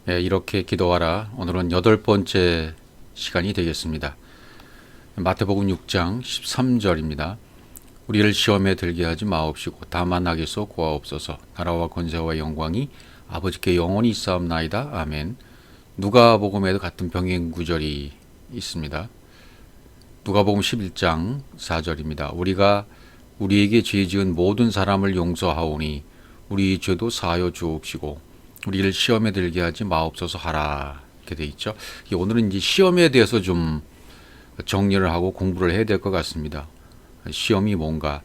예, 이렇게 기도하라. 오늘은 8번째 시간이 되겠습니다. 마태복음 6장 13절입니다. 우리를 시험에 들게 하지 마옵시고 다만 악에서 구하옵소서. 나라와 권세와 영광이 아버지께 영원히 있사옵나이다. 아멘. 누가복음에도 같은 병행 구절이 있습니다. 누가복음 11장 4절입니다. 우리가 우리에게 죄 지은 모든 사람을 용서하오니 우리 죄도 사하여 주옵시고 우리를 시험에 들게 하지 마옵소서 하라. 이렇게 돼 있죠. 오늘은 이제 시험에 대해서 좀 정리를 하고 공부를 해야 될 것 같습니다. 시험이 뭔가?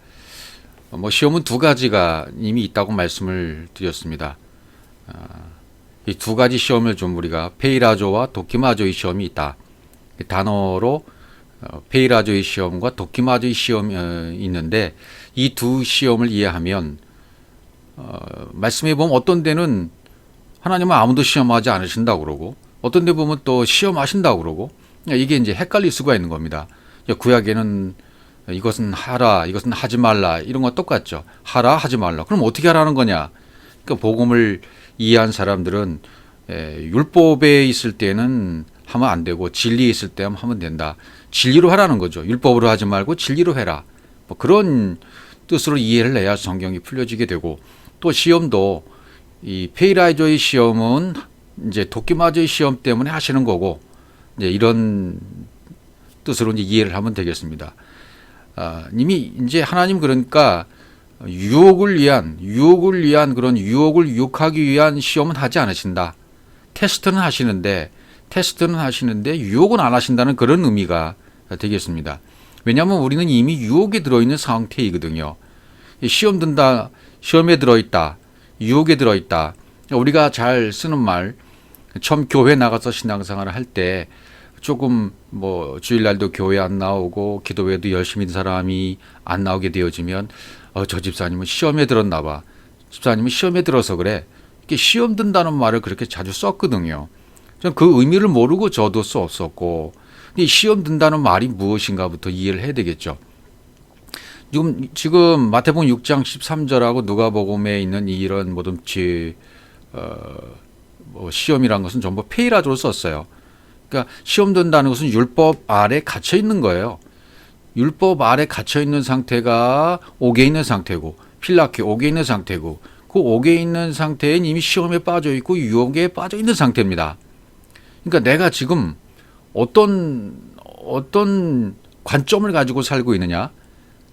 시험은 두 가지가 이미 있다고 말씀을 드렸습니다. 이 두 가지 시험을 좀 우리가 페이라조와 도키마조의 시험이 있다. 단어로 페이라조의 시험과 도키마조의 시험이 있는데 이 두 시험을 이해하면 말씀해 보면 어떤 데는 하나님은 아무도 시험하지 않으신다고 그러고 어떤 데 보면 또 시험하신다고 그러고 이게 이제 헷갈릴 수가 있는 겁니다. 구약에는 이것은 하라, 이것은 하지 말라 이런 거 똑같죠. 하라, 하지 말라. 그럼 어떻게 하라는 거냐? 그러니까 복음을 이해한 사람들은 율법에 있을 때는 하면 안 되고 진리에 있을 때 하면 된다. 진리로 하라는 거죠. 율법으로 하지 말고 진리로 해라. 그런 뜻으로 이해를 해야 성경이 풀려지게 되고 또 시험도 이 페이라조의 시험은 이제 도키마조의 시험 때문에 하시는 거고 이제 이런 뜻으로 이제 이해를 하면 되겠습니다. 이미 이제 하나님 그러니까 유혹을 위한 그런 유혹을 유혹하기 위한 시험은 하지 않으신다. 테스트는 하시는데 유혹은 안 하신다는 그런 의미가 되겠습니다. 왜냐하면 우리는 이미 유혹에 들어있는 상태이거든요. 시험에 들어있다. 유혹에 들어있다. 우리가 잘 쓰는 말, 처음 교회 나가서 신앙생활을 할 때 조금 주일날도 교회 안 나오고 기도회도 열심히 있는 사람이 안 나오게 되어지면 저 집사님은 시험에 들었나 봐. 집사님은 시험에 들어서 그래. 이렇게 시험 든다는 말을 그렇게 자주 썼거든요. 저는 그 의미를 모르고 저도 썼었고 시험 든다는 말이 무엇인가부터 이해를 해야 되겠죠. 지금 마태복음 6장 13절하고 누가복음에 있는 이런 모든 시험이란 것은 전부 페이라조로 썼어요. 그러니까 시험 든다는 것은 율법 아래 갇혀 있는 거예요. 율법 아래 갇혀 있는 상태가 옥에 있는 상태고 필라케 옥에 있는 상태고 그 옥에 있는 상태엔 이미 시험에 빠져 있고 유혹에 빠져 있는 상태입니다. 그러니까 내가 지금 어떤 관점을 가지고 살고 있느냐?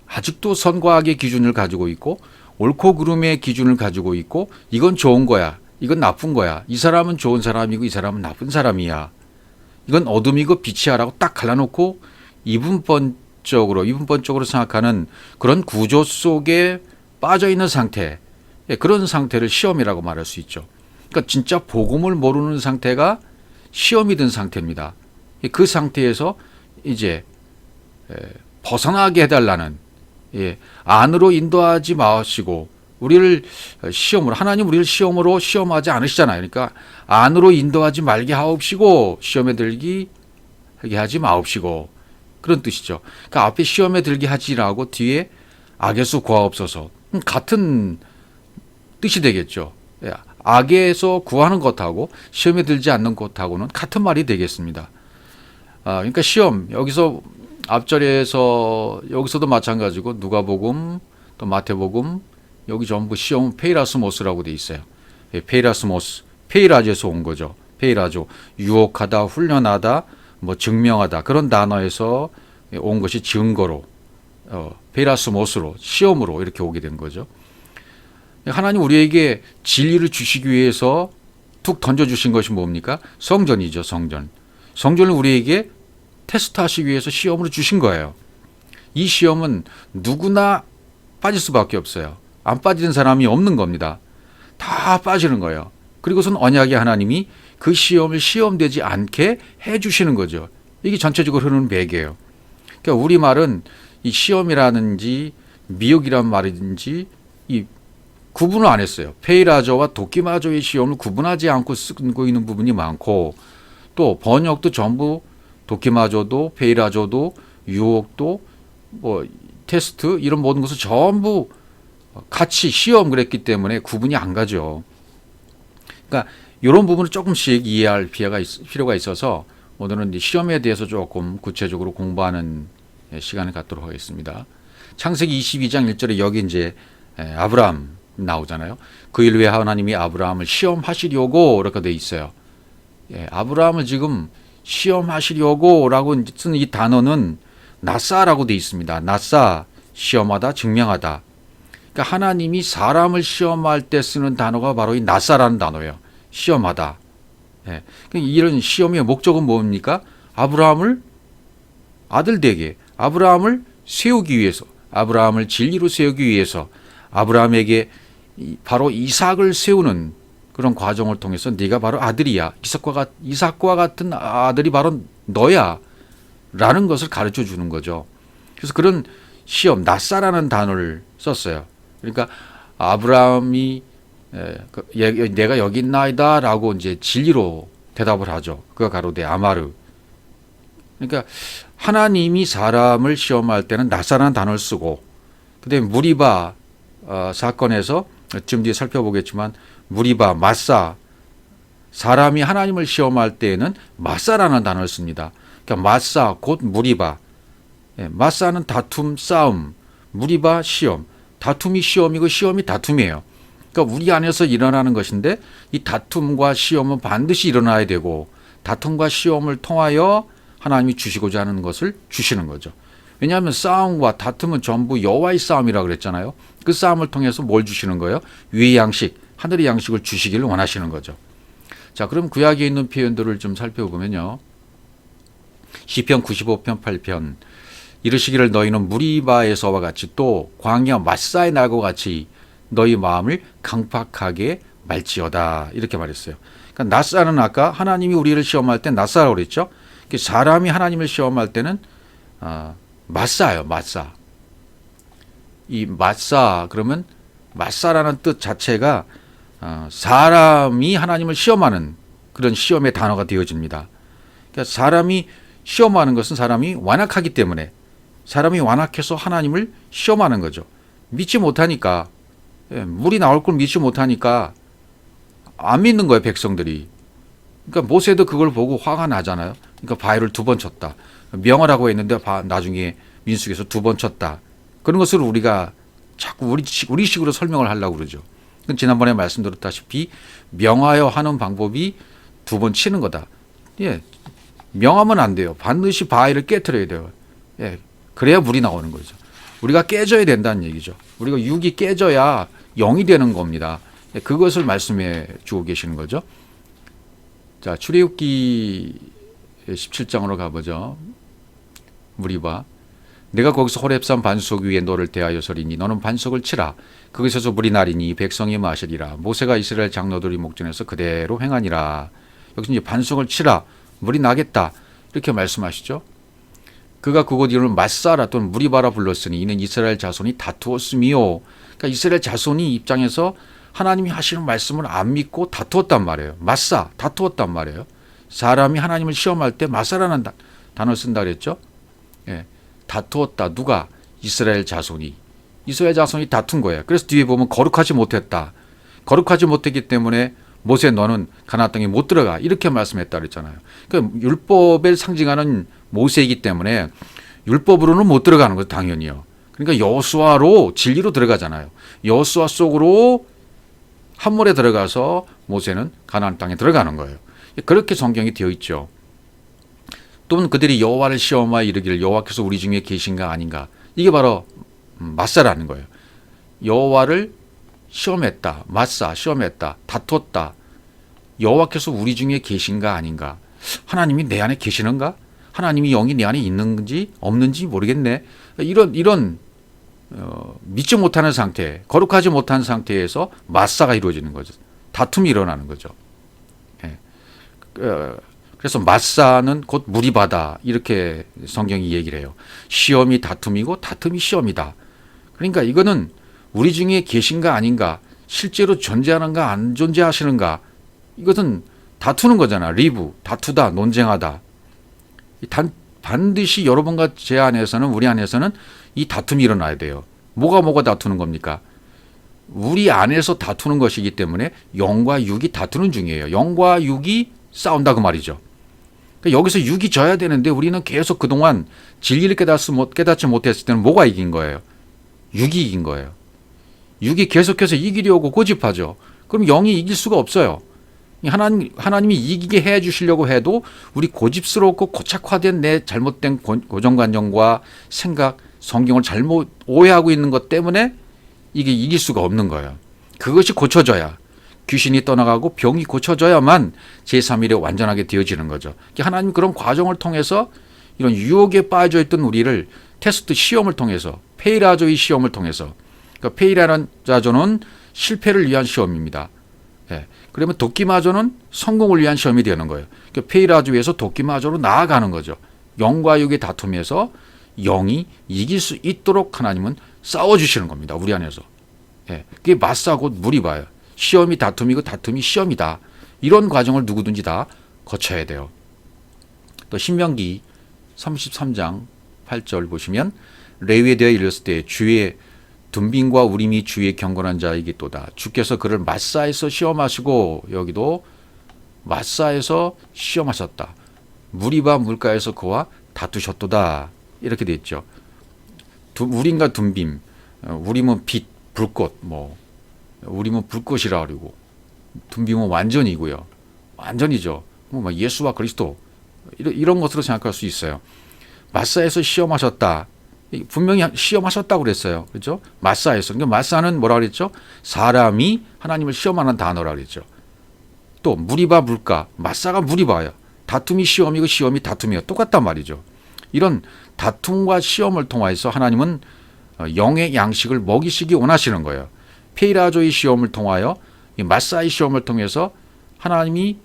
아직도 선과 악의 기준을 가지고 있고 옳고 그름의 기준을 가지고 있고 이건 좋은 거야. 이건 나쁜 거야. 이 사람은 좋은 사람이고 이 사람은 나쁜 사람이야. 이건 어둠이고 빛이야라고 딱 갈라놓고 이분법적으로 생각하는 그런 구조 속에 빠져 있는 상태. 그런 상태를 시험이라고 말할 수 있죠. 그러니까 진짜 복음을 모르는 상태가 시험이 든 상태입니다. 그 상태에서 이제 벗어나게 해달라는 안으로 인도하지 마시고 하나님 우리를 시험으로 시험하지 않으시잖아요. 그러니까 안으로 인도하지 말게 하옵시고 시험에 들게 하지 마옵시고 그런 뜻이죠. 그러니까 앞에 시험에 들게 하지라고 뒤에 악에서 구하옵소서 같은 뜻이 되겠죠. 악에서 구하는 것하고 시험에 들지 않는 것하고는 같은 말이 되겠습니다. 그러니까 시험 여기서 앞절에서 여기서도 마찬가지고 누가복음 또 마태복음 여기 전부 시험은 페이라스모스라고 돼 있어요. 페이라스모스 페이라조에서 온 거죠. 페이라조 유혹하다 훈련하다 증명하다 그런 단어에서 온 것이 증거로 페이라스모스로 시험으로 이렇게 오게 된 거죠. 하나님 우리에게 진리를 주시기 위해서 툭 던져주신 것이 뭡니까? 성전이죠. 성전을 우리에게 테스트하시기 위해서 시험으로 주신 거예요. 이 시험은 누구나 빠질 수밖에 없어요. 안 빠지는 사람이 없는 겁니다. 다 빠지는 거예요. 그리고선 언약의 하나님이 그 시험을 시험되지 않게 해주시는 거죠. 이게 전체적으로 흐르는 배경이에요. 그러니까 우리말은 이 시험이라든지 미혹이란 말이든지 이 구분을 안 했어요. 페이라조와 도키마조의 시험을 구분하지 않고 쓰고 있는 부분이 많고 또 번역도 전부 도키마조도 페이라조도 유혹도 테스트 이런 모든 것을 전부 같이 시험 그랬기 때문에 구분이 안 가죠. 그러니까 이런 부분을 조금씩 이해할 필요가 있어서 오늘은 이 시험에 대해서 조금 구체적으로 공부하는 시간을 갖도록 하겠습니다. 창세기 22장 1절에 여기 이제 아브라함 나오잖아요. 그 일 위해 하나님이 아브라함을 시험하시려고 이렇게 돼 있어요. 아브라함을 지금 시험하시려고라고 쓴 이 단어는 나사라고 돼 있습니다. 나사, 시험하다, 증명하다. 그러니까 하나님이 사람을 시험할 때 쓰는 단어가 바로 이 나사라는 단어예요. 시험하다. 이런 시험의 목적은 뭡니까? 아브라함을 아들 되게, 아브라함을 세우기 위해서, 아브라함을 진리로 세우기 위해서, 아브라함에게 바로 이삭을 세우는 그런 과정을 통해서 네가 바로 아들이야. 이삭과 같은 아들이 바로 너야. 라는 것을 가르쳐 주는 거죠. 그래서 그런 시험, 나사라는 단어를 썼어요. 그러니까 아브라함이 내가 여기 있나이다 라고 이제 진리로 대답을 하죠. 그가 가로되 아마르. 그러니까 하나님이 사람을 시험할 때는 나사라는 단어를 쓰고, 그다음에 무리바 사건에서 좀 뒤에 살펴보겠지만 무리바, 마사, 사람이 하나님을 시험할 때에는 마사라는 단어를 씁니다. 그러니까 마사 곧 무리바. 마사는 다툼, 싸움, 무리바 시험. 다툼이 시험이고 시험이 다툼이에요. 그러니까 우리 안에서 일어나는 것인데 이 다툼과 시험은 반드시 일어나야 되고, 다툼과 시험을 통하여 하나님이 주시고자 하는 것을 주시는 거죠. 왜냐하면 싸움과 다툼은 전부 여호와의 싸움이라고 그랬잖아요. 그 싸움을 통해서 뭘 주시는 거예요? 위의 양식, 하늘의 양식을 주시기를 원하시는 거죠. 자, 그럼 구약에 있는 표현들을 좀 살펴보면요. 시편 95편 8편 이르시기를 너희는 무리바에서와 같이 또 광야 마사의 날과 같이 너희 마음을 강팍하게 말지어다 이렇게 말했어요. 그러니까 나사는 아까 하나님이 우리를 시험할 때 나사라고 그랬죠. 사람이 하나님을 시험할 때는 마사예요. 마사. 이 마사 그러면 마사라는 뜻 자체가 사람이 하나님을 시험하는 그런 시험의 단어가 되어집니다. 그러니까 사람이 시험하는 것은 사람이 완악하기 때문에, 사람이 완악해서 하나님을 시험하는 거죠. 믿지 못하니까, 물이 나올 걸 믿지 못하니까 안 믿는 거예요, 백성들이. 그러니까 모세도 그걸 보고 화가 나잖아요. 그러니까 바위를 2번 쳤다. 명하라고 했는데 나중에 민수기에서 2번 쳤다. 그런 것을 우리가 자꾸 우리식으로 설명을 하려고 그러죠. 지난번에 말씀드렸다시피 명하여 하는 방법이 2번 치는 거다. 명하면 안 돼요. 반드시 바위를 깨트려야 돼요. 그래야 물이 나오는 거죠. 우리가 깨져야 된다는 얘기죠. 우리가 육이 깨져야 영이 되는 겁니다. 그것을 말씀해 주고 계시는 거죠. 자, 출애굽기 17장으로 가보죠. 무리바. 내가 거기서 호렙산 반석 위에 너를 대하여 서리니 너는 반석을 치라. 거기서서 물이 나리니 백성이 마시리라. 모세가 이스라엘 장로들이 목전에서 그대로 행하니라. 여기서 이제 반석을 치라. 물이 나겠다. 이렇게 말씀하시죠. 그가 그곳 이름을 마사라 또는 무리바라 불렀으니 이는 이스라엘 자손이 다투었음이요. 그러니까 이스라엘 자손이 입장에서 하나님이 하시는 말씀을 안 믿고 다투었단 말이에요. 마사, 다투었단 말이에요. 사람이 하나님을 시험할 때 마사라는 단어를 쓴다 그랬죠. 다투었다. 누가? 이스라엘 자손이. 이스라엘 자손이 다툰 거예요. 그래서 뒤에 보면 거룩하지 못했다. 거룩하지 못했기 때문에 모세 너는 가나안 땅에 못 들어가. 이렇게 말씀했다 그랬잖아요. 그러니까 율법을 상징하는 모세이기 때문에 율법으로는 못 들어가는 거죠. 당연히요. 그러니까 여호수아로 진리로 들어가잖아요. 여호수아 속으로 함몰에 들어가서 모세는 가나안 땅에 들어가는 거예요. 그렇게 성경이 되어 있죠. 또는 그들이 여호와를 시험하여 이르기를 여호와께서 우리 중에 계신가 아닌가. 이게 바로 마사라는 거예요. 여호와를 시험했다. 마사, 시험했다. 다퉜다. 여호와께서 우리 중에 계신가 아닌가. 하나님이 내 안에 계시는가? 하나님이 영이 내 안에 있는지 없는지 모르겠네. 이런 믿지 못하는 상태, 거룩하지 못한 상태에서 마사가 이루어지는 거죠. 다툼이 일어나는 거죠. 그래서 마사는 곧 무리바다 이렇게 성경이 얘기를 해요. 시험이 다툼이고 다툼이 시험이다. 그러니까 이거는 우리 중에 계신가 아닌가, 실제로 존재하는가 안 존재하시는가, 이것은 다투는 거잖아. 리브, 다투다, 논쟁하다. 반드시 여러분과 제 안에서는, 우리 안에서는 이 다툼이 일어나야 돼요. 뭐가 다투는 겁니까? 우리 안에서 다투는 것이기 때문에 영과 육이 다투는 중이에요. 영과 육이 싸운다 그 말이죠. 그러니까 여기서 육이 져야 되는데 우리는 계속 그동안 진리를 깨닫지 못했을 때는 뭐가 이긴 거예요? 육이 이긴 거예요. 육이 계속해서 이기려고 고집하죠. 그럼 영이 이길 수가 없어요. 하나님이 이기게 해 주시려고 해도 우리 고집스럽고 고착화된 내 잘못된 고정관념과 생각, 성경을 잘못 오해하고 있는 것 때문에 이게 이길 수가 없는 거예요. 그것이 고쳐져야, 귀신이 떠나가고 병이 고쳐져야만 제3일에 완전하게 되어지는 거죠. 하나님 그런 과정을 통해서 이런 유혹에 빠져 있던 우리를 테스트 시험을 통해서, 페이라조의 시험을 통해서, 그러니까 페이라조는 실패를 위한 시험입니다. 예. 그러면 도끼마저는 성공을 위한 시험이 되는 거예요. 그러니까 페이라조에서 도끼마저로 나아가는 거죠. 영과 육의 다툼에서 영이 이길 수 있도록 하나님은 싸워주시는 겁니다. 우리 안에서. 예. 그게 맞사 곧 무리바예요. 시험이 다툼이고 다툼이 시험이다. 이런 과정을 누구든지 다 거쳐야 돼요. 또 신명기 33장 8절 보시면 레위에 대하여 이르렀을 때 주의 둔빈과 우림이 주의 경건한 자이기도다. 주께서 그를 마사에서 시험하시고, 여기도 마사에서 시험하셨다. 무리바 물가에서 그와 다투셨도다. 이렇게 돼 있죠. 우림과 둔빔, 우림은 빛, 불꽃, 우림은 불꽃이라 그러고, 둔빔은 완전이고요. 완전이죠. 예수와 그리스도 이런 것으로 생각할 수 있어요. 마사에서 시험하셨다. 분명히 시험하셨다고 그랬어요. 그렇죠? 마사에서. 그러니까 마사는 뭐라 그랬죠? 사람이 하나님을 시험하는 단어라 그랬죠. 또 무리바 물가. 마사가 무리바예요. 다툼이 시험이고 시험이 다툼이에요. 똑같단 말이죠. 이런 다툼과 시험을 통해서 하나님은 영의 양식을 먹이시기 원하시는 거예요. 페이라조의 시험을 통하여 마사의 시험을 통해서 하나님이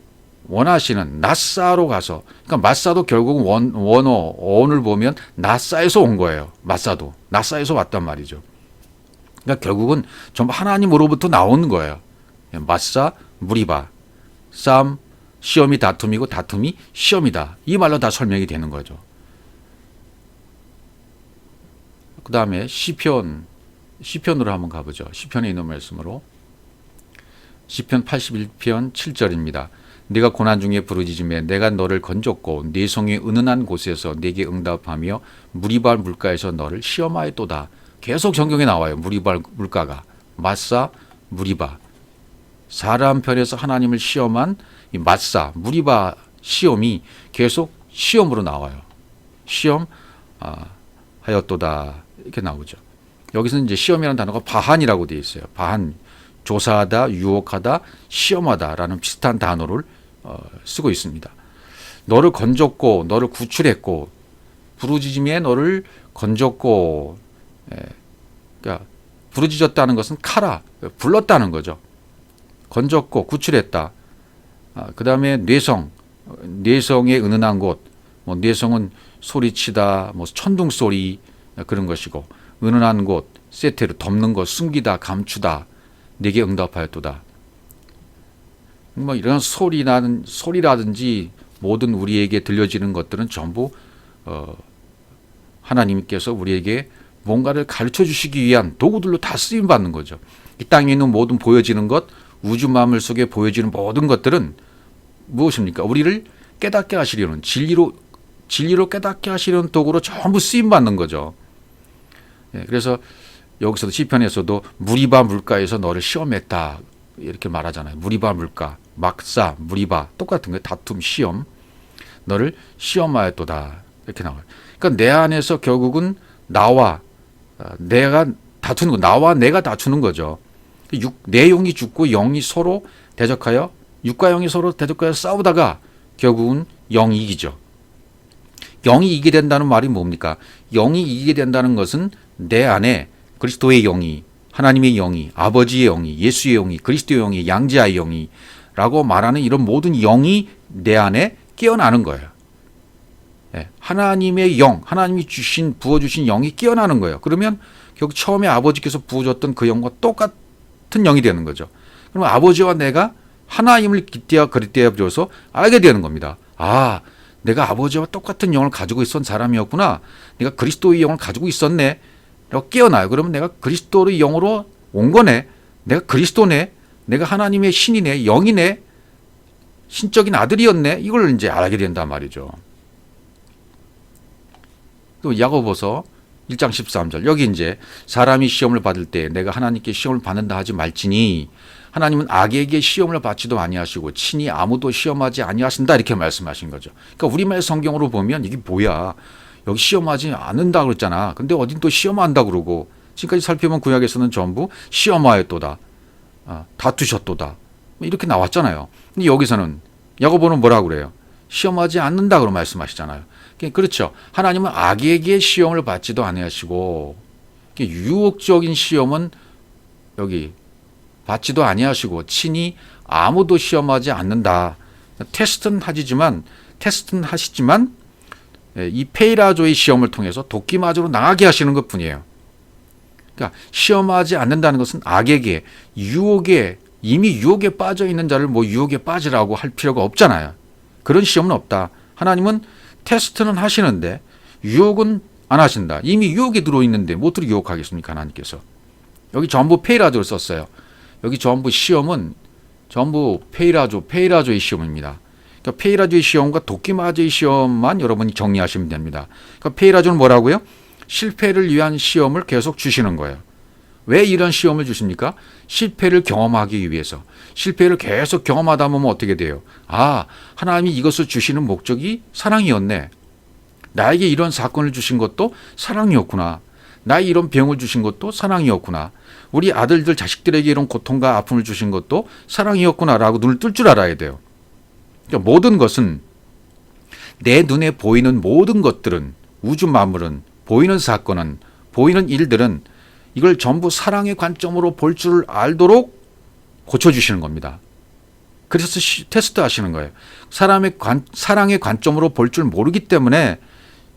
원하시는 나사로 가서, 그러니까 마사도 결국 원어를 보면 나사에서 온 거예요. 마사도 나사에서 왔단 말이죠. 그러니까 결국은 전부 하나님으로부터 나온 거예요. 마사, 무리바, 싸움, 시험이 다툼이고 다툼이 시험이다. 이 말로 다 설명이 되는 거죠. 그 다음에 시편으로 한번 가보죠. 시편에 있는 말씀으로. 시편 81편 7절입니다. 네가 고난 중에 부르짖음에 내가 너를 건졌고 네 성의 은은한 곳에서 네게 응답하며 무리발 물가에서 너를 시험하였도다. 계속 성경에 나와요. 무리발 물가가. 마사, 무리바. 사람 편에서 하나님을 시험한 이 마사, 무리바 시험이 계속 시험으로 나와요. 시험 하였도다. 이렇게 나오죠. 여기서는 이제 시험이라는 단어가 바한이라고 되어 있어요. 바한. 조사하다, 유혹하다, 시험하다라는 비슷한 단어를 쓰고 있습니다. 너를 건졌고 너를 구출했고, 부르짖음에 너를 건졌고, 그러니까 부르짖었다는 것은 카라, 불렀다는 거죠. 건졌고 구출했다. 그 다음에 뇌성의 은은한 곳, 뇌성은 소리치다, 천둥 소리 그런 것이고, 은은한 곳, 세테르 덮는 것, 숨기다, 감추다, 내게 응답하였도다. 이런 소리라든지 모든 우리에게 들려지는 것들은 전부 하나님께서 우리에게 뭔가를 가르쳐 주시기 위한 도구들로 다 쓰임 받는 거죠. 이 땅에 있는 모든 보여지는 것, 우주 만물 속에 보여지는 모든 것들은 무엇입니까? 우리를 깨닫게 하시려는, 진리로 깨닫게 하시려는 도구로 전부 쓰임 받는 거죠. 그래서 여기서도 시편에서도 무리바 물가에서 너를 시험했다 이렇게 말하잖아요. 무리바 물가, 막사, 무리바 똑같은 거예요. 다툼, 시험. 너를 시험하였도다 이렇게 나와요. 그러니까 내 안에서 결국은 나와 내가 다투는 거, 나와 내가 다투는 거죠. 내 영이 죽고 영이 서로 대적하여, 육과 영이 서로 대적하여 싸우다가 결국은 영이 이기죠. 영이 이기게 된다는 말이 뭡니까? 영이 이기게 된다는 것은 내 안에 그리스도의 영이, 하나님의 영이, 아버지의 영이, 예수의 영이, 그리스도의 영이, 양자의 영이 라고 말하는 이런 모든 영이 내 안에 깨어나는 거예요. 하나님의 영, 하나님이 부어주신 영이 깨어나는 거예요. 그러면 결국 처음에 아버지께서 부어줬던 그 영과 똑같은 영이 되는 거죠. 그러면 아버지와 내가 하나님을 깃대어 그릇되어 줘서 알게 되는 겁니다. 아, 내가 아버지와 똑같은 영을 가지고 있었던 사람이었구나. 내가 그리스도의 영을 가지고 있었네. 라고 깨어나요. 그러면 내가 그리스도의 영으로 온 거네. 내가 그리스도네, 내가 하나님의 신이네, 영이네, 신적인 아들이었네, 이걸 이제 알게 된단 말이죠. 또 야고보서 1장 13절, 여기 이제 사람이 시험을 받을 때 내가 하나님께 시험을 받는다 하지 말지니 하나님은 악에게 시험을 받지도 아니하시고 친히 아무도 시험하지 아니하신다, 이렇게 말씀하신 거죠. 그러니까 우리말 성경으로 보면 이게 뭐야, 여기 시험하지 않는다 그랬잖아, 근데 어딘 또 시험한다 그러고, 지금까지 살펴본 구약에서는 전부 시험하였도다, 다투셨도다, 이렇게 나왔잖아요. 근데 여기서는 야고보는 뭐라고 그래요? 시험하지 않는다고 말씀하시잖아요. 그렇죠. 하나님은 악에게 시험을 받지도 아니하시고, 유혹적인 시험은 여기 받지도 아니하시고 친히 아무도 시험하지 않는다. 테스트는 하시지만 이 페이라조의 시험을 통해서 도끼마저로 나가게 하시는 것 뿐이에요. 그러니까 시험하지 않는다는 것은 악에게, 유혹에, 이미 유혹에 빠져 있는 자를 뭐 유혹에 빠지라고 할 필요가 없잖아요. 그런 시험은 없다. 하나님은 테스트는 하시는데 유혹은 안 하신다. 이미 유혹에 들어있는데 뭐 어떻게 유혹하겠습니까, 하나님께서. 여기 전부 페이라조를 썼어요. 여기 전부 시험은 전부 페이라조의 시험입니다. 그러니까 페이라조의 시험과 도끼마저의 시험만 여러분이 정리하시면 됩니다. 그러니까 페이라조는 뭐라고요? 실패를 위한 시험을 계속 주시는 거예요. 왜 이런 시험을 주십니까? 실패를 경험하기 위해서. 실패를 계속 경험하다 보면 어떻게 돼요? 아, 하나님이 이것을 주시는 목적이 사랑이었네. 나에게 이런 사건을 주신 것도 사랑이었구나. 나에게 이런 병을 주신 것도 사랑이었구나. 우리 아들들, 자식들에게 이런 고통과 아픔을 주신 것도 사랑이었구나라고 눈을 뜰 줄 알아야 돼요. 그러니까 모든 것은, 내 눈에 보이는 모든 것들은, 우주 만물은, 보이는 사건은, 보이는 일들은 이걸 전부 사랑의 관점으로 볼 줄 알도록 고쳐주시는 겁니다. 그래서 테스트 하시는 거예요. 사랑의 관점으로 볼 줄 모르기 때문에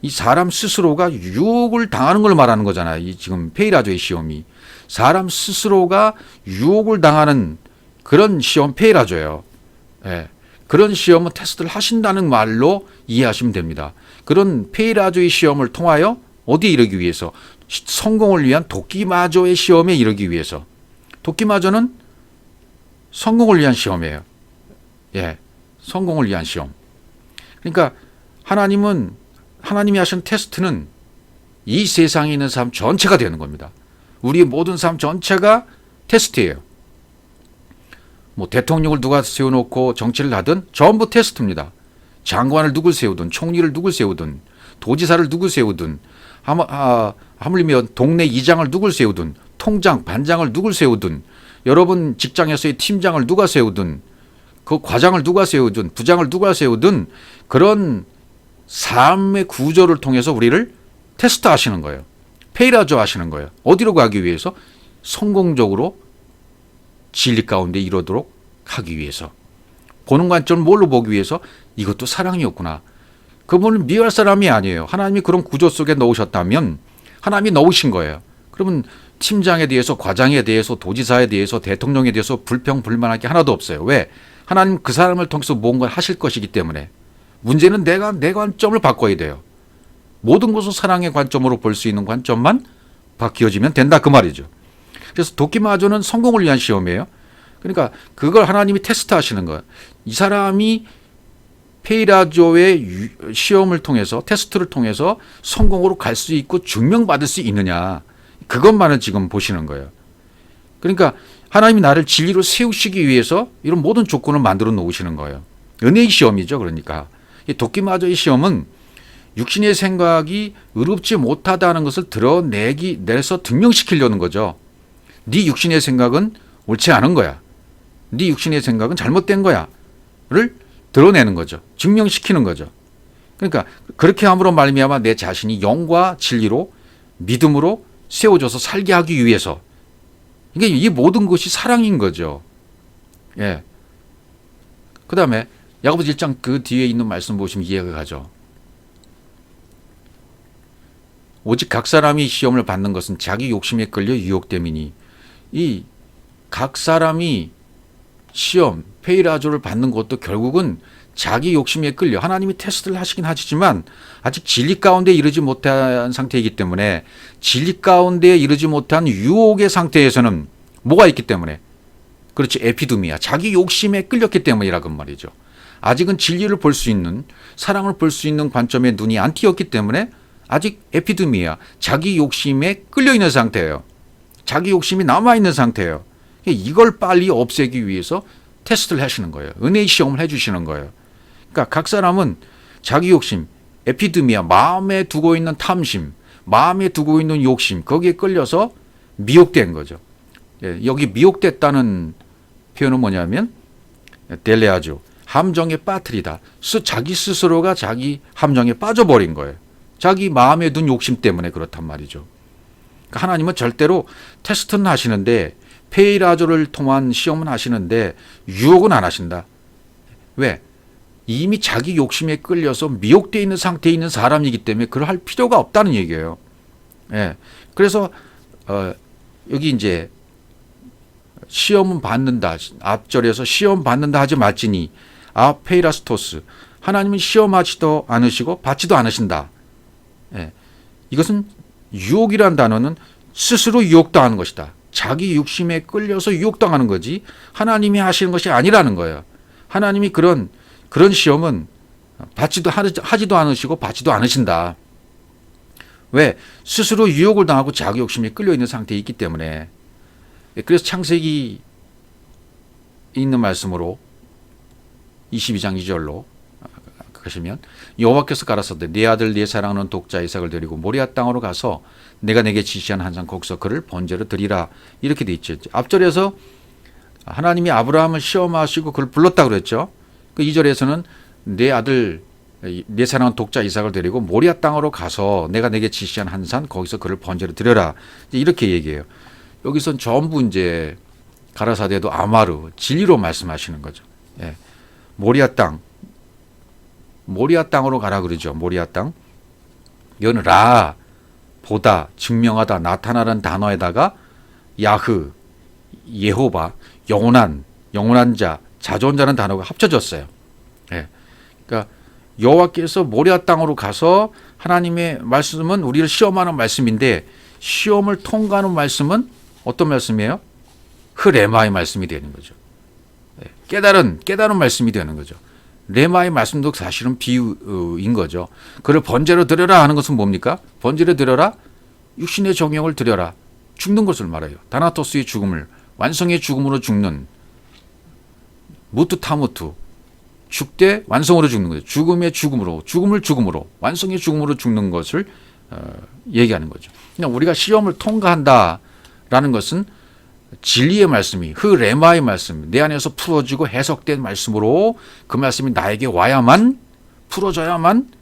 이 사람 스스로가 유혹을 당하는 걸 말하는 거잖아요. 이 지금 페이라조의 시험이. 사람 스스로가 유혹을 당하는 그런 시험, 페이라조예요. 예. 그런 시험은 테스트를 하신다는 말로 이해하시면 됩니다. 그런 페이라조의 시험을 통하여 어디에 이르기 위해서? 성공을 위한 도끼마저의 시험에 이르기 위해서. 도끼마저는 성공을 위한 시험이에요. 예, 성공을 위한 시험. 그러니까 하나님이 하신 테스트는 이 세상에 있는 삶 전체가 되는 겁니다. 우리의 모든 삶 전체가 테스트예요. 뭐 대통령을 누가 세워놓고 정치를 하든 전부 테스트입니다. 장관을 누굴 세우든, 총리를 누굴 세우든, 도지사를 누굴 세우든, 하물며 동네 이장을 누굴 세우든, 통장, 반장을 누굴 세우든, 여러분 직장에서의 팀장을 누가 세우든, 그 과장을 누가 세우든, 부장을 누가 세우든, 그런 삶의 구조를 통해서 우리를 테스트 하시는 거예요. 페이라조 하시는 거예요. 어디로 가기 위해서? 성공적으로 진리 가운데 이루도록 하기 위해서. 보는 관점을 뭘로 보기 위해서? 이것도 사랑이었구나. 그분은 미워할 사람이 아니에요. 하나님이 그런 구조 속에 넣으셨다면 하나님이 넣으신 거예요. 그러면 팀장에 대해서, 과장에 대해서, 도지사에 대해서, 대통령에 대해서 불평불만할 게 하나도 없어요. 왜? 하나님 그 사람을 통해서 뭔가 하실 것이기 때문에. 문제는 내가 내 관점을 바꿔야 돼요. 모든 것을 사랑의 관점으로 볼 수 있는 관점만 바뀌어지면 된다, 그 말이죠. 그래서 도끼마저는 성공을 위한 시험이에요. 그러니까 그걸 하나님이 테스트 하시는 거예요. 이 사람이 페이라조의 시험을 통해서, 테스트를 통해서 성공으로 갈 수 있고 증명받을 수 있느냐, 그것만을 지금 보시는 거예요. 그러니까 하나님이 나를 진리로 세우시기 위해서 이런 모든 조건을 만들어 놓으시는 거예요. 은혜의 시험이죠. 그러니까 이 도끼마저의 시험은 육신의 생각이 의롭지 못하다는 것을 내서 증명시키려는 거죠. 네 육신의 생각은 옳지 않은 거야. 네 육신의 생각은 잘못된 거야를 드러내는 거죠. 증명시키는 거죠. 그러니까 그렇게 함으로 말미암아 내 자신이 영과 진리로, 믿음으로 세워져서 살게 하기 위해서. 그러니까 이 모든 것이 사랑인 거죠. 예. 그 다음에 야고보서 1장 그 뒤에 있는 말씀 보시면 이해가 가죠. 오직 각 사람이 시험을 받는 것은 자기 욕심에 끌려 유혹됨이니, 이 각 사람이 시험, 페이라조를 받는 것도 결국은 자기 욕심에 끌려, 하나님이 테스트를 하시긴 하시지만 아직 진리 가운데 이르지 못한 상태이기 때문에 진리 가운데 이르지 못한 유혹의 상태에서는 뭐가 있기 때문에? 그렇지, 에피드미아. 자기 욕심에 끌렸기 때문이라고 말이죠. 아직은 진리를 볼 수 있는, 사랑을 볼 수 있는 관점에 눈이 안 띄었기 때문에 아직 에피드미아, 자기 욕심에 끌려 있는 상태예요. 자기 욕심이 남아 있는 상태예요. 이걸 빨리 없애기 위해서 테스트를 하시는 거예요. 은혜의 시험을 해주시는 거예요. 그러니까 각 사람은 자기 욕심, 에피드미아, 마음에 두고 있는 탐심, 마음에 두고 있는 욕심, 거기에 끌려서 미혹된 거죠. 여기 미혹됐다는 표현은 뭐냐면 델레아죠. 함정에 빠뜨리다. 자기 스스로가 자기 함정에 빠져버린 거예요. 자기 마음에 둔 욕심 때문에 그렇단 말이죠. 그러니까 하나님은 절대로 테스트는 하시는데, 페이라조를 통한 시험은 하시는데 유혹은 안 하신다. 왜? 이미 자기 욕심에 끌려서 미혹되어 있는 상태에 있는 사람이기 때문에 그걸 할 필요가 없다는 얘기예요. 예. 그래서 여기 이제 시험은 받는다. 앞절에서 시험 받는다 하지 말지니 페이라스토스. 하나님은 시험하지도 않으시고 받지도 않으신다. 예. 이것은 유혹이란 단어는 스스로 유혹당하는 것이다. 자기 욕심에 끌려서 유혹당하는 거지 하나님이 하시는 것이 아니라는 거예요. 하나님이 그런 시험은 하지도 않으시고 받지도 않으신다. 왜? 스스로 유혹을 당하고 자기 욕심에 끌려 있는 상태에 있기 때문에. 그래서 창세기 있는 말씀으로 22장 2절로 가시면 여호와께서 가라사대 네 아들 네 사랑하는 독자 이삭을 데리고 모리아 땅으로 가서 내가 내게 지시한 한산 거기서 그를 번제로 드리라. 이렇게 돼 있죠. 앞절에서 하나님이 아브라함을 시험하시고 그를 불렀다 그랬죠. 그 2절에서는 내 아들 내 사랑하는 독자 이삭을 데리고 모리아 땅으로 가서 내가 내게 지시한 한산 거기서 그를 번제로 드려라. 이렇게 얘기해요. 여기선 전부 이제 가라사대도 아마르 진리로 말씀하시는 거죠. 예. 모리아 땅으로 가라 그러죠. 모리아 땅. 이거는 라, 보다, 증명하다, 나타나라는 단어에다가 야흐, 예호바, 영원한 자, 자존자는 단어가 합쳐졌어요. 예. 그러니까 여호와께서 모리아 땅으로 가서 하나님의 말씀은 우리를 시험하는 말씀인데 시험을 통과하는 말씀은 어떤 말씀이에요? 레마의 말씀이 되는 거죠. 예. 깨달은 말씀이 되는 거죠. 레마의 말씀도 사실은 비유인 거죠. 그를 번제로 드려라 하는 것은 뭡니까? 번제로 드려라? 육신의 정욕을 드려라. 죽는 것을 말해요. 다나토스의 죽음을, 완성의 죽음으로 죽는, 무투 타무투, 죽되 완성으로 죽는 거죠. 죽음의 죽음으로, 죽음을 죽음으로, 완성의 죽음으로 죽는 것을 얘기하는 거죠. 그냥 우리가 시험을 통과한다라는 것은 진리의 말씀이 레마의 말씀 내 안에서 풀어지고 해석된 말씀으로 그 말씀이 나에게 와야만 풀어져야만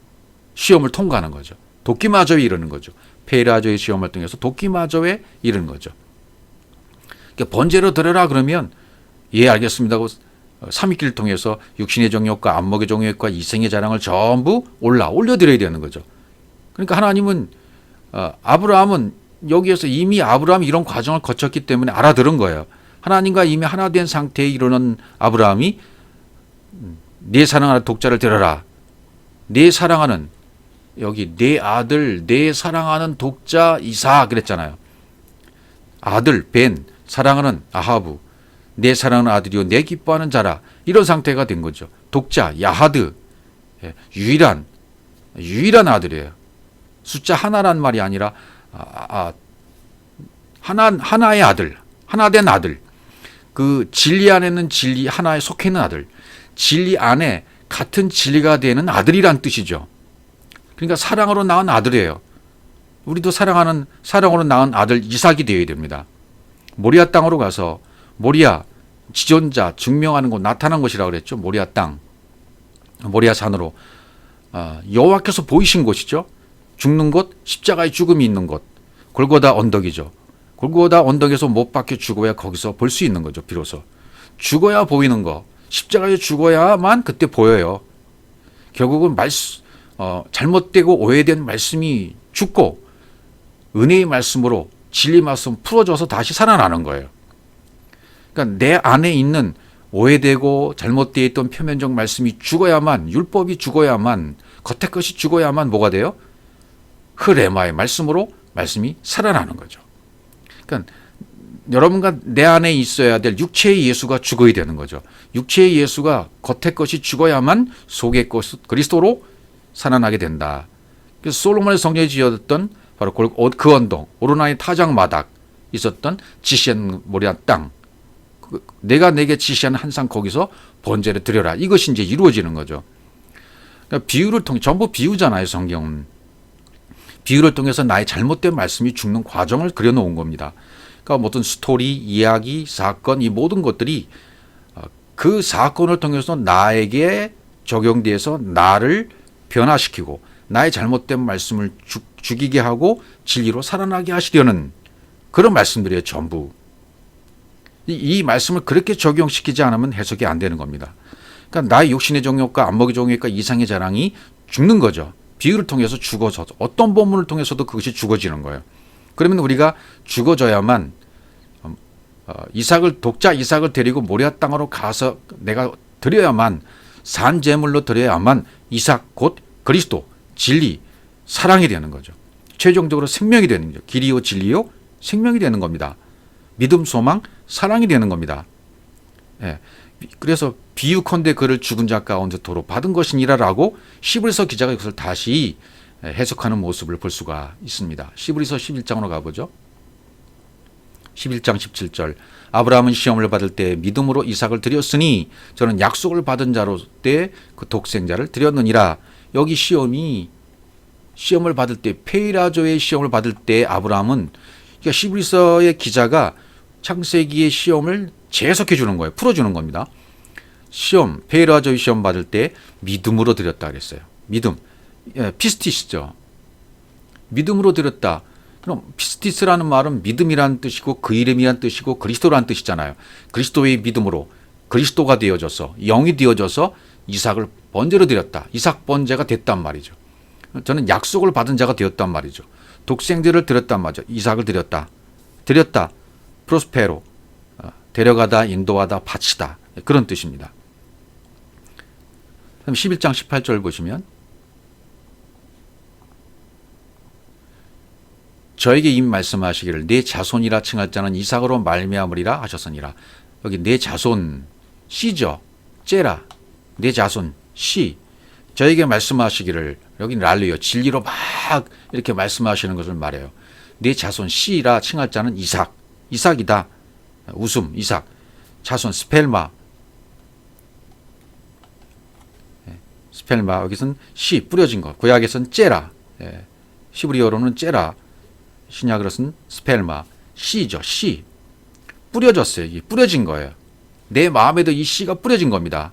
시험을 통과하는 거죠. 도끼마저에 이르는 거죠. 페이라조의 시험을 통해서 도끼마저에 이르는 거죠. 그러니까 번제로 드려라 그러면 예 알겠습니다 하고 삼위기를 통해서 육신의 정욕과 안목의 정욕과 이생의 자랑을 전부 올려드려야 되는 거죠. 그러니까 하나님은 아브라함은 여기에서 이미 아브라함이 이런 과정을 거쳤기 때문에 알아들은 거예요. 하나님과 이미 하나 된 상태에 이르는 아브라함이 내 사랑하는 독자를 데려라. 내 사랑하는 여기 내 아들 내 사랑하는 독자 이삭 그랬잖아요. 아들 벤 사랑하는 아하브 내 사랑하는 아들이요 내 기뻐하는 자라. 이런 상태가 된 거죠. 독자 야하드 유일한 아들이에요. 숫자 하나란 말이 아니라 하나의 아들, 하나 된 아들. 그 진리 안에는 진리 하나에 속해 있는 아들. 진리 안에 같은 진리가 되는 아들이란 뜻이죠. 그러니까 사랑으로 낳은 아들이에요. 우리도 사랑으로 낳은 아들 이삭이 되어야 됩니다. 모리아 땅으로 가서 모리아 지존자 증명하는 곳 나타난 곳이라고 그랬죠. 모리아 땅, 모리아 산으로 여호와께서 보이신 곳이죠. 죽는 곳, 십자가의 죽음이 있는 곳, 골고다 언덕이죠. 골고다 언덕에서 못 박혀 죽어야 거기서 볼 수 있는 거죠. 비로소 죽어야 보이는 거, 십자가에 죽어야만 그때 보여요. 결국은 잘못되고 오해된 말씀이 죽고 은혜의 말씀으로 진리 말씀 풀어줘서 다시 살아나는 거예요. 그러니까 내 안에 있는 오해되고 잘못되어 있던 표면적 말씀이 죽어야만, 율법이 죽어야만, 겉의 것이 죽어야만 뭐가 돼요? 레마의 말씀으로 말씀이 살아나는 거죠. 그러니까 여러분과 내 안에 있어야 될 육체의 예수가 죽어야 되는 거죠. 육체의 예수가 겉의 것이 죽어야만 속의 것 그리스도로 살아나게 된다. 그래서 솔로몬의 성전이 지었던 바로 그 언덕 오르나의 타작마닥 있었던 지시한 모리아 땅, 내가 내게 지시한 한상 거기서 번제를 드려라. 이것이 이제 이루어지는 거죠. 그러니까 비유를 통해 전부 비유잖아요. 성경은 비유를 통해서 나의 잘못된 말씀이 죽는 과정을 그려놓은 겁니다. 그러니까 모든 스토리, 이야기, 사건 이 모든 것들이 그 사건을 통해서 나에게 적용돼서 나를 변화시키고 나의 잘못된 말씀을 죽이게 하고 진리로 살아나게 하시려는 그런 말씀들이에요. 전부. 이 말씀을 그렇게 적용시키지 않으면 해석이 안 되는 겁니다. 그러니까 나의 육신의 정욕과 안목의 정욕과 이상의 자랑이 죽는 거죠. 비유를 통해서 죽어져 어떤 본문을 통해서도 그것이 죽어지는 거예요. 그러면 우리가 죽어져야만 독자 이삭을 데리고 모리아 땅으로 가서 내가 드려야만 산 제물로 드려야만 이삭 곧 그리스도 진리 사랑이 되는 거죠. 최종적으로 생명이 되는 거죠. 길이요 진리요 생명이 되는 겁니다. 믿음 소망 사랑이 되는 겁니다. 예. 그래서 비유컨대 그를 죽은 자 가운데 도로 받은 것이니라라고 시브리서 기자가 이것을 다시 해석하는 모습을 볼 수가 있습니다. 시브리서 11장으로 가보죠. 11장 17절 아브라함은 시험을 받을 때 믿음으로 이삭을 드렸으니 저는 약속을 받은 자로 때 그 독생자를 드렸느니라. 여기 시험을 받을 때 페이라조의 시험을 받을 때 아브라함은 그러니까 시브리서의 기자가 창세기의 시험을 재해석해 주는 거예요. 풀어주는 겁니다. 페이라조의 시험 받을 때 믿음으로 드렸다 그랬어요. 믿음, 피스티스죠. 믿음으로 드렸다. 그럼 피스티스라는 말은 믿음이라는 뜻이고 그 이름이라는 뜻이고 그리스도라는 뜻이잖아요. 그리스도의 믿음으로 그리스도가 되어져서 영이 되어져서 이삭을 번제로 드렸다. 이삭 번제가 됐단 말이죠. 저는 약속을 받은 자가 되었단 말이죠. 독생제를 드렸단 말이죠. 이삭을 드렸다. 프로스페로 데려가다 인도하다 바치다 그런 뜻입니다. 11장 18절 보시면 저에게 이미 말씀하시기를 내 자손이라 칭할 자는 이삭으로 말미암으리라 하셨으니라. 여기 내 자손 씨죠. 째라 내 자손 씨 저에게 말씀하시기를 여기 랄리요 진리로 막 이렇게 말씀하시는 것을 말해요. 내 자손 씨라 칭할 자는 이삭이다. 웃음 이삭 자손 스펠마 여기서는 씨 뿌려진 것 구약에서는 째라 시브리어로는 째라 신약으로서는 스펠마 씨죠. 씨 뿌려졌어요. 이게 뿌려진 거예요. 내 마음에도 이 씨가 뿌려진 겁니다.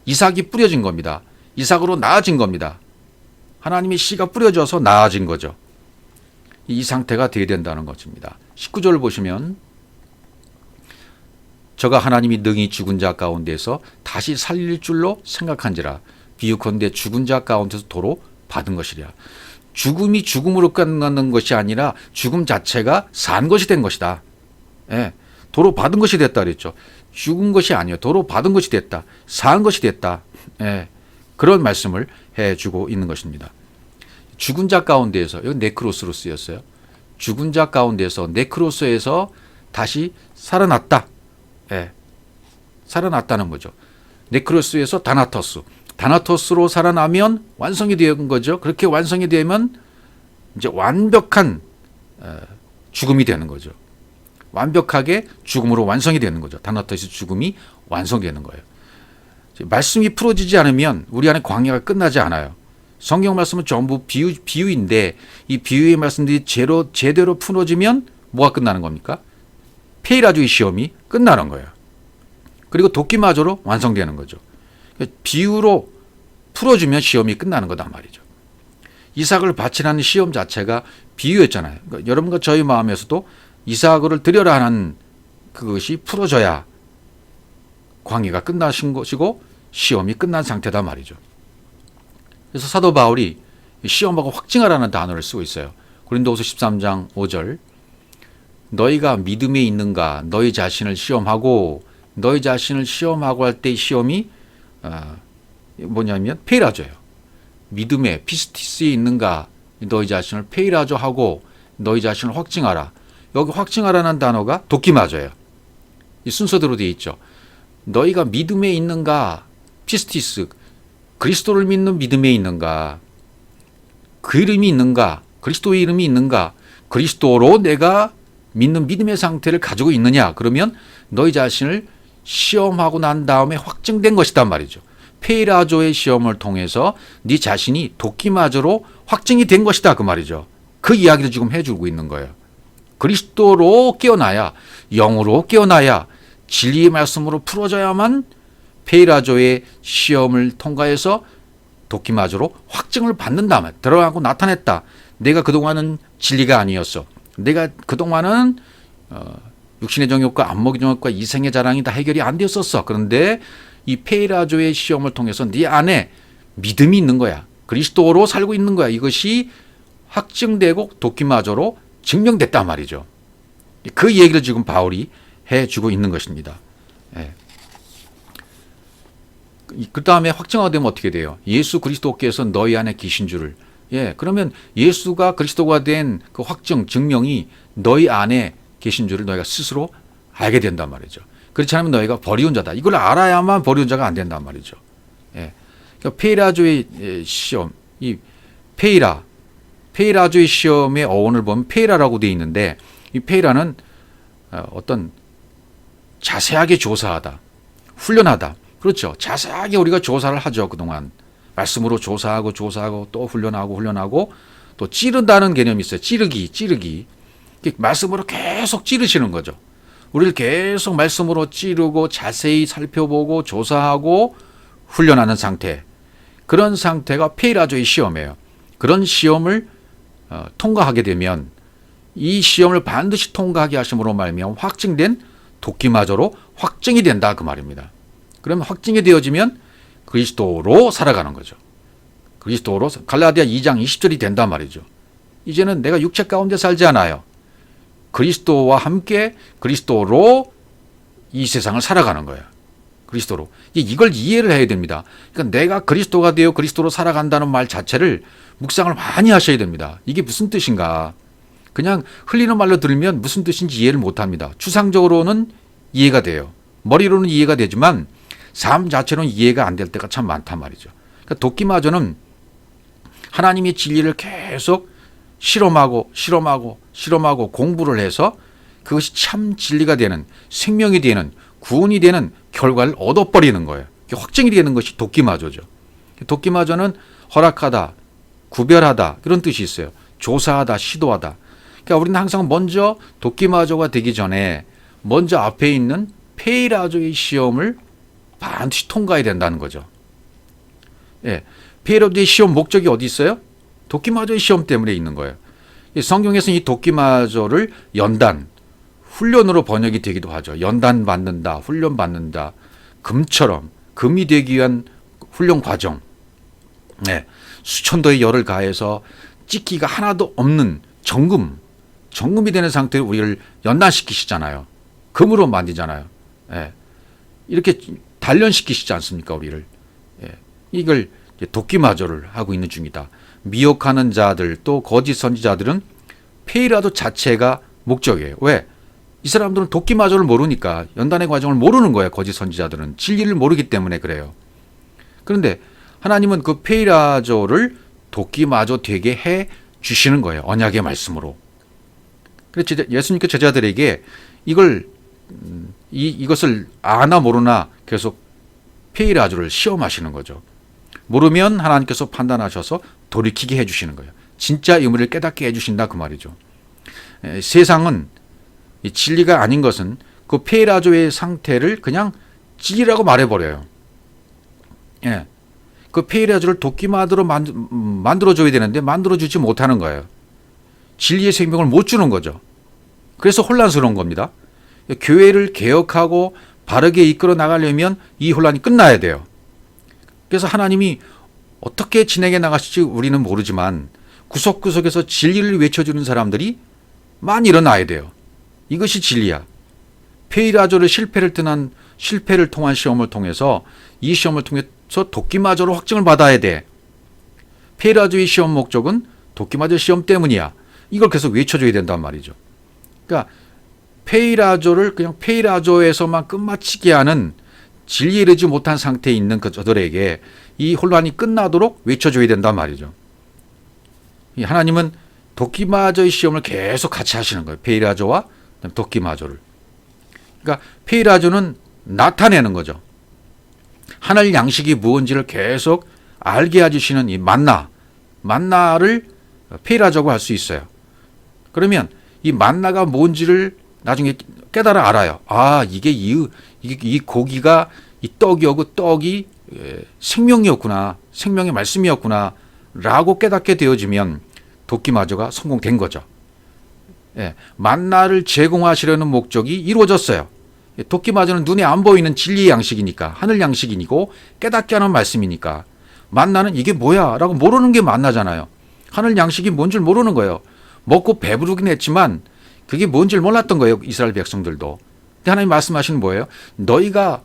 이삭이 뿌려진 겁니다. 이삭으로 나아진 겁니다. 하나님의 씨가 뿌려져서 나아진 거죠. 이 상태가 되어야 된다는 것입니다. 19절을 보시면 저가 하나님이 능히 죽은 자 가운데서 다시 살릴 줄로 생각한지라 비유컨대 죽은 자 가운데서 도로 받은 것이랴. 죽음이 죽음으로 끝나는 것이 아니라 죽음 자체가 산 것이 된 것이다. 도로 받은 것이 됐다 그랬죠. 죽은 것이 아니요. 도로 받은 것이 됐다. 산 것이 됐다. 그런 말씀을 해주고 있는 것입니다. 죽은 자 가운데에서 이건 네크로스로 쓰였어요. 죽은 자 가운데서 네크로스에서 다시 살아났다. 살아났다는 거죠. 네크로스에서 다나토스로 살아나면 완성이 되는 거죠. 그렇게 완성이 되면 이제 완벽한 죽음이 되는 거죠. 완벽하게 죽음으로 완성이 되는 거죠. 다나토스 죽음이 완성되는 거예요. 말씀이 풀어지지 않으면 우리 안에 광야가 끝나지 않아요. 성경 말씀은 전부 비유인데 이 비유의 말씀들이 제대로 풀어지면 뭐가 끝나는 겁니까? 페이라주의 시험이 끝나는 거예요. 그리고 도끼마저로 완성되는 거죠. 비유로 풀어주면 시험이 끝나는 거단 말이죠. 이삭을 바치라는 시험 자체가 비유였잖아요. 그러니까 여러분과 저희 마음에서도 이삭을 드려라 하는 그것이 풀어져야 광야가 끝나신 것이고 시험이 끝난 상태다 말이죠. 그래서 사도 바울이 시험하고 확증하라는 단어를 쓰고 있어요. 고린도후서 13장 5절 너희가 믿음에 있는가 너희 자신을 시험하고 할 때 시험이 뭐냐면 페이라조예요. 믿음에 피스티스에 있는가 너희 자신을 페이라조하고 너희 자신을 확증하라. 여기 확증하라는 단어가 도끼마저예요. 이 순서대로 되어 있죠. 너희가 믿음에 있는가? 피스티스, 그리스도를 믿는 믿음에 있는가? 그 이름이 있는가? 그리스도의 이름이 있는가? 그리스도로 내가 믿는 믿음의 상태를 가지고 있느냐? 그러면 너희 자신을 시험하고 난 다음에 확증된 것이단 말이죠. 페이라조의 시험을 통해서 네 자신이 도끼마저로 확증이 된 것이다 그 말이죠. 그 이야기를 지금 해주고 있는 거예요. 그리스도로 깨어나야, 영으로 깨어나야, 진리의 말씀으로 풀어져야만 페이라조의 시험을 통과해서 도끼마저로 확증을 받는다. 들어가고 나타냈다. 내가 그동안은 진리가 아니었어. 내가 그동안은 육신의 정욕과 안목의 정욕과 이생의 자랑이 다 해결이 안 되었었어. 그런데 이 페이라조의 시험을 통해서 네 안에 믿음이 있는 거야. 그리스도로 살고 있는 거야. 이것이 확증되고 도끼마저로 증명됐단 말이죠. 그 얘기를 지금 바울이 해주고 있는 것입니다. 예. 그 다음에 확증화가 되면 어떻게 돼요? 예수 그리스도께서 너희 안에 계신 줄을. 예, 그러면 예수가 그리스도가 된 그 확증, 증명이 너희 안에 계신 줄을 너희가 스스로 알게 된단 말이죠. 그렇지 않으면 너희가 버리운 자다. 이걸 알아야만 버리운 자가 안 된단 말이죠. 예. 그러니까 페이라조의 시험, 이 페이라조의 시험의 어원을 보면 페이라라고 되어 있는데, 이 페이라는 어떤 자세하게 조사하다, 훈련하다. 그렇죠. 자세하게 우리가 조사를 하죠. 그동안 말씀으로 조사하고 또 훈련하고 또 찌른다는 개념이 있어요. 찌르기. 말씀으로 계속 찌르시는 거죠. 우리를 계속 말씀으로 찌르고 자세히 살펴보고 조사하고 훈련하는 상태. 그런 상태가 페이라조의 시험이에요. 그런 시험을 통과하게 되면 이 시험을 반드시 통과하게 하심으로 말미암아 확증된 도끼마저로 확증이 된다 그 말입니다. 그러면 확증이 되어지면 그리스도로 살아가는 거죠. 그리스도로 갈라디아 2장 20절이 된단 말이죠. 이제는 내가 육체 가운데 살지 않아요. 그리스도와 함께 그리스도로 이 세상을 살아가는 거예요. 그리스도로. 이걸 이해를 해야 됩니다. 그러니까 내가 그리스도가 되어 그리스도로 살아간다는 말 자체를 묵상을 많이 하셔야 됩니다. 이게 무슨 뜻인가? 그냥 흘리는 말로 들으면 무슨 뜻인지 이해를 못합니다. 추상적으로는 이해가 돼요. 머리로는 이해가 되지만 삶 자체로는 이해가 안 될 때가 참 많단 말이죠. 그러니까 도끼마저는 하나님의 진리를 계속 실험하고 공부를 해서 그것이 참 진리가 되는, 생명이 되는, 구원이 되는 결과를 얻어버리는 거예요. 확증이 되는 것이 도끼마저죠. 도끼마저는 허락하다, 구별하다 그런 뜻이 있어요. 조사하다, 시도하다. 그러니까 우리는 항상 먼저 도끼마저가 되기 전에 먼저 앞에 있는 페이라조의 시험을 반드시 통과해야 된다는 거죠. 예, 페이라조의 시험 목적이 어디 있어요? 도끼마저의 시험 때문에 있는 거예요. 성경에서는 이 도끼마저를 연단, 훈련으로 번역이 되기도 하죠. 연단 받는다, 훈련 받는다, 금처럼 금이 되기 위한 훈련 과정. 네, 수천도의 열을 가해서 찍기가 하나도 없는 정금이 되는 상태로 우리를 연단시키시잖아요. 금으로 만들잖아요. 네, 이렇게 단련시키시지 않습니까, 우리를? 네, 이걸 도끼마저를 하고 있는 중이다. 미혹하는 자들 또 거짓 선지자들은 페이라도 자체가 목적이에요. 왜? 이 사람들은 도끼마저를 모르니까, 연단의 과정을 모르는 거예요. 거짓 선지자들은 진리를 모르기 때문에 그래요. 그런데 하나님은 그 페이라조를 도끼마저 되게 해 주시는 거예요. 언약의 말씀으로. 그래서 예수님께 제자들에게 이것을 아나 모르나 계속 페이라조를 시험하시는 거죠. 모르면 하나님께서 판단하셔서 돌이키게 해주시는 거예요. 진짜 의미를 깨닫게 해주신다 그 말이죠. 세상은 이 진리가 아닌 것은 그 페이라조의 상태를 그냥 진리라고 말해버려요. 예, 그 페이라조를 도끼마저로 만들어줘야 되는데 만들어주지 못하는 거예요. 진리의 생명을 못 주는 거죠. 그래서 혼란스러운 겁니다. 교회를 개혁하고 바르게 이끌어 나가려면 이 혼란이 끝나야 돼요. 그래서 하나님이 어떻게 진행해 나가실지 우리는 모르지만 구석구석에서 진리를 외쳐주는 사람들이 많이 일어나야 돼요. 이것이 진리야. 페이라조를 실패를 통한 시험을 통해서 이 시험을 통해서 도끼마저로 확증을 받아야 돼. 페이라조의 시험 목적은 도끼마저 시험 때문이야. 이걸 계속 외쳐줘야 된단 말이죠. 그러니까 페이라조를 그냥 페이라조에서만 끝마치게 하는 진리에 이르지 못한 상태에 있는 그 저들에게 이 혼란이 끝나도록 외쳐줘야 된단 말이죠. 하나님은 도끼마저의 시험을 계속 같이 하시는 거예요. 페이라조와 도끼마저를. 그러니까 페이라조는 나타내는 거죠. 하늘 양식이 무언지를 계속 알게 해주시는 이 만나를 페이라조고 할 수 있어요. 그러면 이 만나가 뭔지를 나중에 깨달아 알아요. 아, 이게 이 고기가 이 떡이었고 떡이 생명이었구나, 생명의 말씀이었구나 라고 깨닫게 되어지면 도끼마저가 성공된 거죠. 예, 만나를 제공하시려는 목적이 이루어졌어요. 도끼마저는 눈에 안 보이는 진리의 양식이니까, 하늘 양식이고 깨닫게 하는 말씀이니까, 만나는 이게 뭐야 라고 모르는 게 만나잖아요. 하늘 양식이 뭔 줄 모르는 거예요. 먹고 배부르긴 했지만 그게 뭔 줄 몰랐던 거예요. 이스라엘 백성들도. 근데 하나님 말씀하시는 뭐예요? 너희가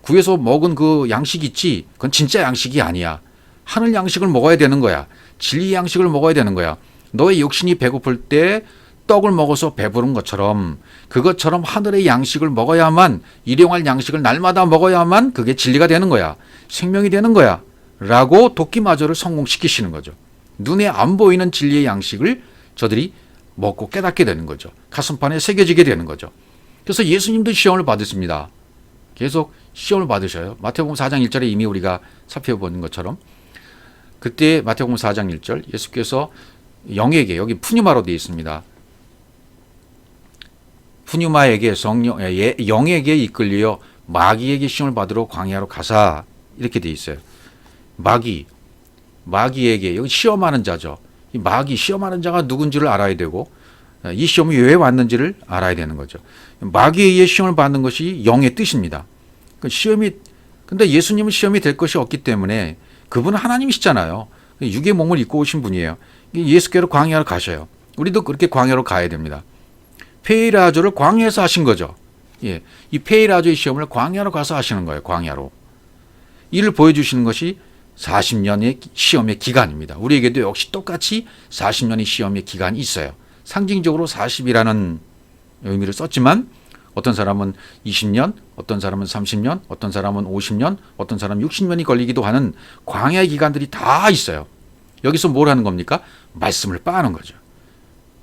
구에서 먹은 그 양식 있지, 그건 진짜 양식이 아니야. 하늘 양식을 먹어야 되는 거야. 진리 양식을 먹어야 되는 거야. 너의 육신이 배고플 때 떡을 먹어서 배부른 것처럼, 그것처럼 하늘의 양식을 먹어야만, 일용할 양식을 날마다 먹어야만 그게 진리가 되는 거야. 생명이 되는 거야. 라고 도끼마저를 성공시키시는 거죠. 눈에 안 보이는 진리의 양식을 저들이 먹고 깨닫게 되는 거죠. 가슴판에 새겨지게 되는 거죠. 그래서 예수님도 시험을 받으십니다. 계속 시험을 받으셔요. 마태복음 4장 1절에 이미 우리가 살펴본 것처럼, 그때 마태복음 4장 1절 예수께서 영에게, 여기 푸뉴마로 되어 있습니다. 푸뉴마에게 영에게 이끌려 마귀에게 시험을 받으러 광야로 가사, 이렇게 되어 있어요. 마귀에게, 여기 시험하는 자죠. 이 마귀, 시험하는 자가 누군지를 알아야 되고, 이 시험이 왜 왔는지를 알아야 되는 거죠. 마귀에 의해 시험을 받는 것이 영의 뜻입니다. 근데 예수님은 시험이 될 것이 없기 때문에, 그분은 하나님이시잖아요. 육의 몸을 입고 오신 분이에요. 예수께로 광야로 가셔요. 우리도 그렇게 광야로 가야 됩니다. 페이라조를 광야에서 하신 거죠. 예, 이 페이라조의 시험을 광야로 가서 하시는 거예요. 광야로. 이를 보여주시는 것이 40년의 시험의 기간입니다. 우리에게도 역시 똑같이 40년의 시험의 기간이 있어요. 상징적으로 40이라는 의미를 썼지만, 어떤 사람은 20년, 어떤 사람은 30년, 어떤 사람은 50년, 어떤 사람은 60년이 걸리기도 하는 광야의 기간들이 다 있어요. 여기서 뭘 하는 겁니까? 말씀을 빠는 거죠.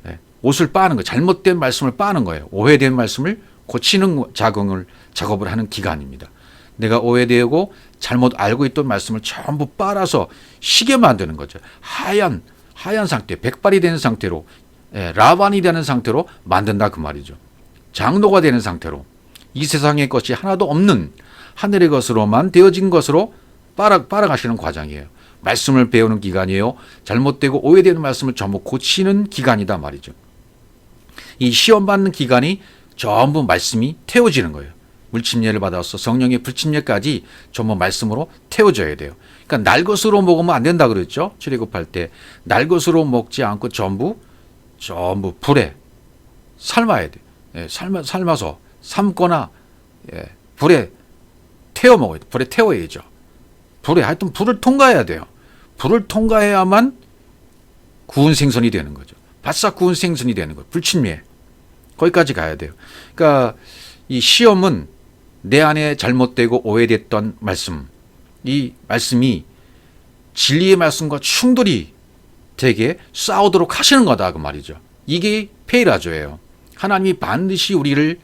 네, 옷을 빠는 거예요. 잘못된 말씀을 빠는 거예요. 오해된 말씀을 고치는 작업을 하는 기간입니다. 내가 오해되고 잘못 알고 있던 말씀을 전부 빨아서 시게 만드는 거죠. 하얀 상태, 백발이 되는 상태로, 라반이 되는 상태로 만든다 그 말이죠. 장로가 되는 상태로, 이 세상의 것이 하나도 없는 하늘의 것으로만 되어진 것으로 빨아가시는 과정이에요. 말씀을 배우는 기간이에요. 잘못되고 오해되는 말씀을 전부 고치는 기간이다 말이죠. 이 시험받는 기간이 전부 말씀이 태워지는 거예요. 물침례를 받아서 성령의 불침례까지 전부 말씀으로 태워져야 돼요. 그러니까 날 것으로 먹으면 안 된다 그랬죠. 출애굽할 때 날 것으로 먹지 않고 전부 불에 삶아야 돼요. 예, 삶아서 삶거나, 예, 불에 태워 먹어야 돼요. 불에 태워야죠. 하여튼 불을 통과해야 돼요. 불을 통과해야만 구운 생선이 되는 거죠. 바싹 구운 생선이 되는 거예요. 불침례. 거기까지 가야 돼요. 그러니까 이 시험은 내 안에 잘못되고 오해됐던 말씀, 이 말씀이 진리의 말씀과 충돌이 되게 싸우도록 하시는 거다 그 말이죠. 이게 페이라조예요. 하나님이 반드시 우리를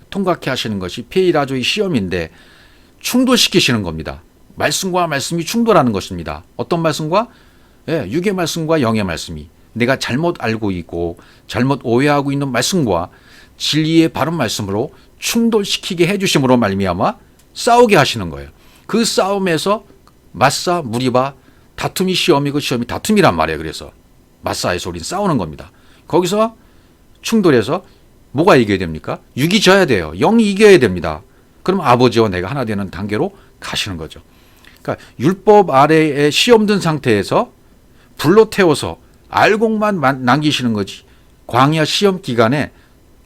통과케 하시는 것이 페이라조의 시험인데, 충돌시키시는 겁니다. 말씀과 말씀이 충돌하는 것입니다. 어떤 말씀과? 예, 육의 말씀과 영의 말씀이, 내가 잘못 알고 있고 잘못 오해하고 있는 말씀과 진리의 바른 말씀으로 충돌시키게 해주심으로 말미암아 싸우게 하시는 거예요. 그 싸움에서 맞사 무리바, 다툼이 시험이고 시험이 다툼이란 말이에요. 그래서 맞사에서 우리는 싸우는 겁니다. 거기서 충돌해서 뭐가 이겨야 됩니까? 육이 져야 돼요. 영이 이겨야 됩니다. 그럼 아버지와 내가 하나 되는 단계로 가시는 거죠. 그러니까 율법 아래에 시험 든 상태에서 불로 태워서 알곡만 남기시는 거지, 광야 시험 기간에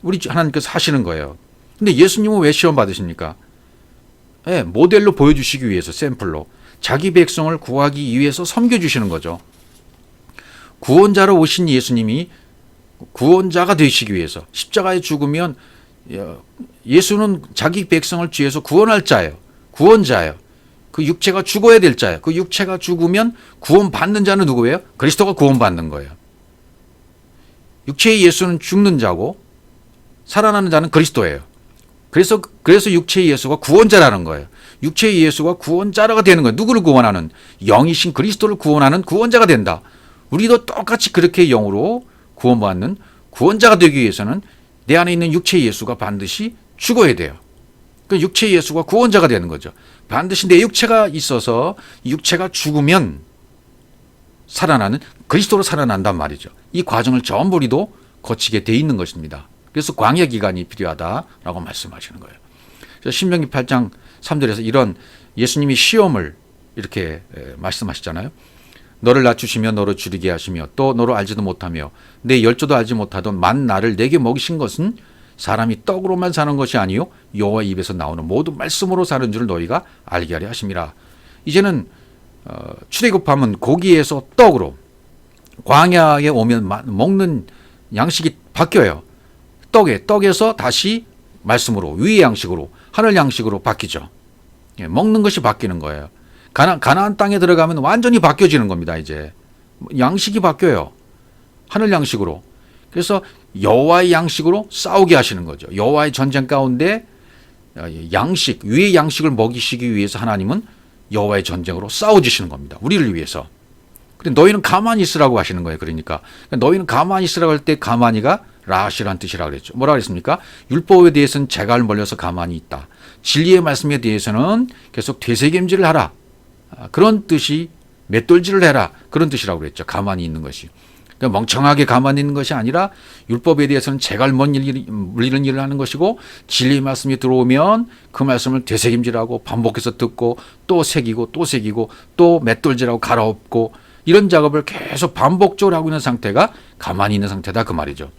우리 하나님께서 하시는 거예요. 근데 예수님은 왜 시험 받으십니까? 네, 모델로 보여주시기 위해서, 샘플로 자기 백성을 구하기 위해서 섬겨주시는 거죠. 구원자로 오신 예수님이 구원자가 되시기 위해서 십자가에 죽으면 예수는 자기 백성을 죄에서 구원할 자예요. 구원자예요. 그 육체가 죽어야 될 자예요. 그 육체가 죽으면 구원받는 자는 누구예요? 그리스도가 구원받는 거예요. 육체의 예수는 죽는 자고 살아나는 자는 그리스도예요. 그래서 육체의 예수가 구원자라는 거예요. 육체의 예수가 구원자가 되는 거예요. 누구를 구원하는? 영이신 그리스도를 구원하는 구원자가 된다. 우리도 똑같이 그렇게 영으로 구원받는 구원자가 되기 위해서는 내 안에 있는 육체의 예수가 반드시 죽어야 돼요. 그 육체의 예수가 구원자가 되는 거죠. 반드시 내 육체가 있어서 육체가 죽으면 살아나는 그리스도로 살아난단 말이죠. 이 과정을 전부 우리도 거치게 돼 있는 것입니다. 그래서 광야 기간이 필요하다라고 말씀하시는 거예요. 그래서 신명기 8장 3절에서 이런 예수님이 시험을 이렇게 말씀하시잖아요. 너를 낮추시며 너를 줄이게 하시며 또 너로 알지도 못하며 내 열조도 알지 못하던 만나를 내게 먹이신 것은 사람이 떡으로만 사는 것이 아니요 여호와 입에서 나오는 모든 말씀으로 사는 줄 너희가 알게 하려 하심이라. 이제는 출애굽하면 고기에서 떡으로, 광야에 오면 먹는 양식이 바뀌어요. 떡에서 다시 말씀으로, 위의 양식으로, 하늘 양식으로 바뀌죠. 먹는 것이 바뀌는 거예요. 가나안 땅에 들어가면 완전히 바뀌어지는 겁니다. 이제 양식이 바뀌어요. 하늘 양식으로. 그래서 여호와의 양식으로 싸우게 하시는 거죠. 여호와의 전쟁 가운데 양식, 위의 양식을 먹이시기 위해서 하나님은 여호와의 전쟁으로 싸워주시는 겁니다. 우리를 위해서. 근데 너희는 가만히 있으라고 하시는 거예요. 그러니까 너희는 가만히 있으라고 할 때 가만히가 라시라는 뜻이라고 그랬죠. 뭐라 그랬습니까? 율법에 대해서는 재갈 멀려서 가만히 있다. 진리의 말씀에 대해서는 계속 되새김질을 하라. 그런 뜻이 맷돌질을 해라. 그런 뜻이라고 그랬죠. 가만히 있는 것이. 그러니까 멍청하게 가만히 있는 것이 아니라 율법에 대해서는 재갈 물리는 일을 하는 것이고 진리의 말씀이 들어오면 그 말씀을 되새김질하고 반복해서 듣고 또 새기고 또 새기고 또 맷돌질하고 갈아엎고 이런 작업을 계속 반복적으로 하고 있는 상태가 가만히 있는 상태다 그 말이죠.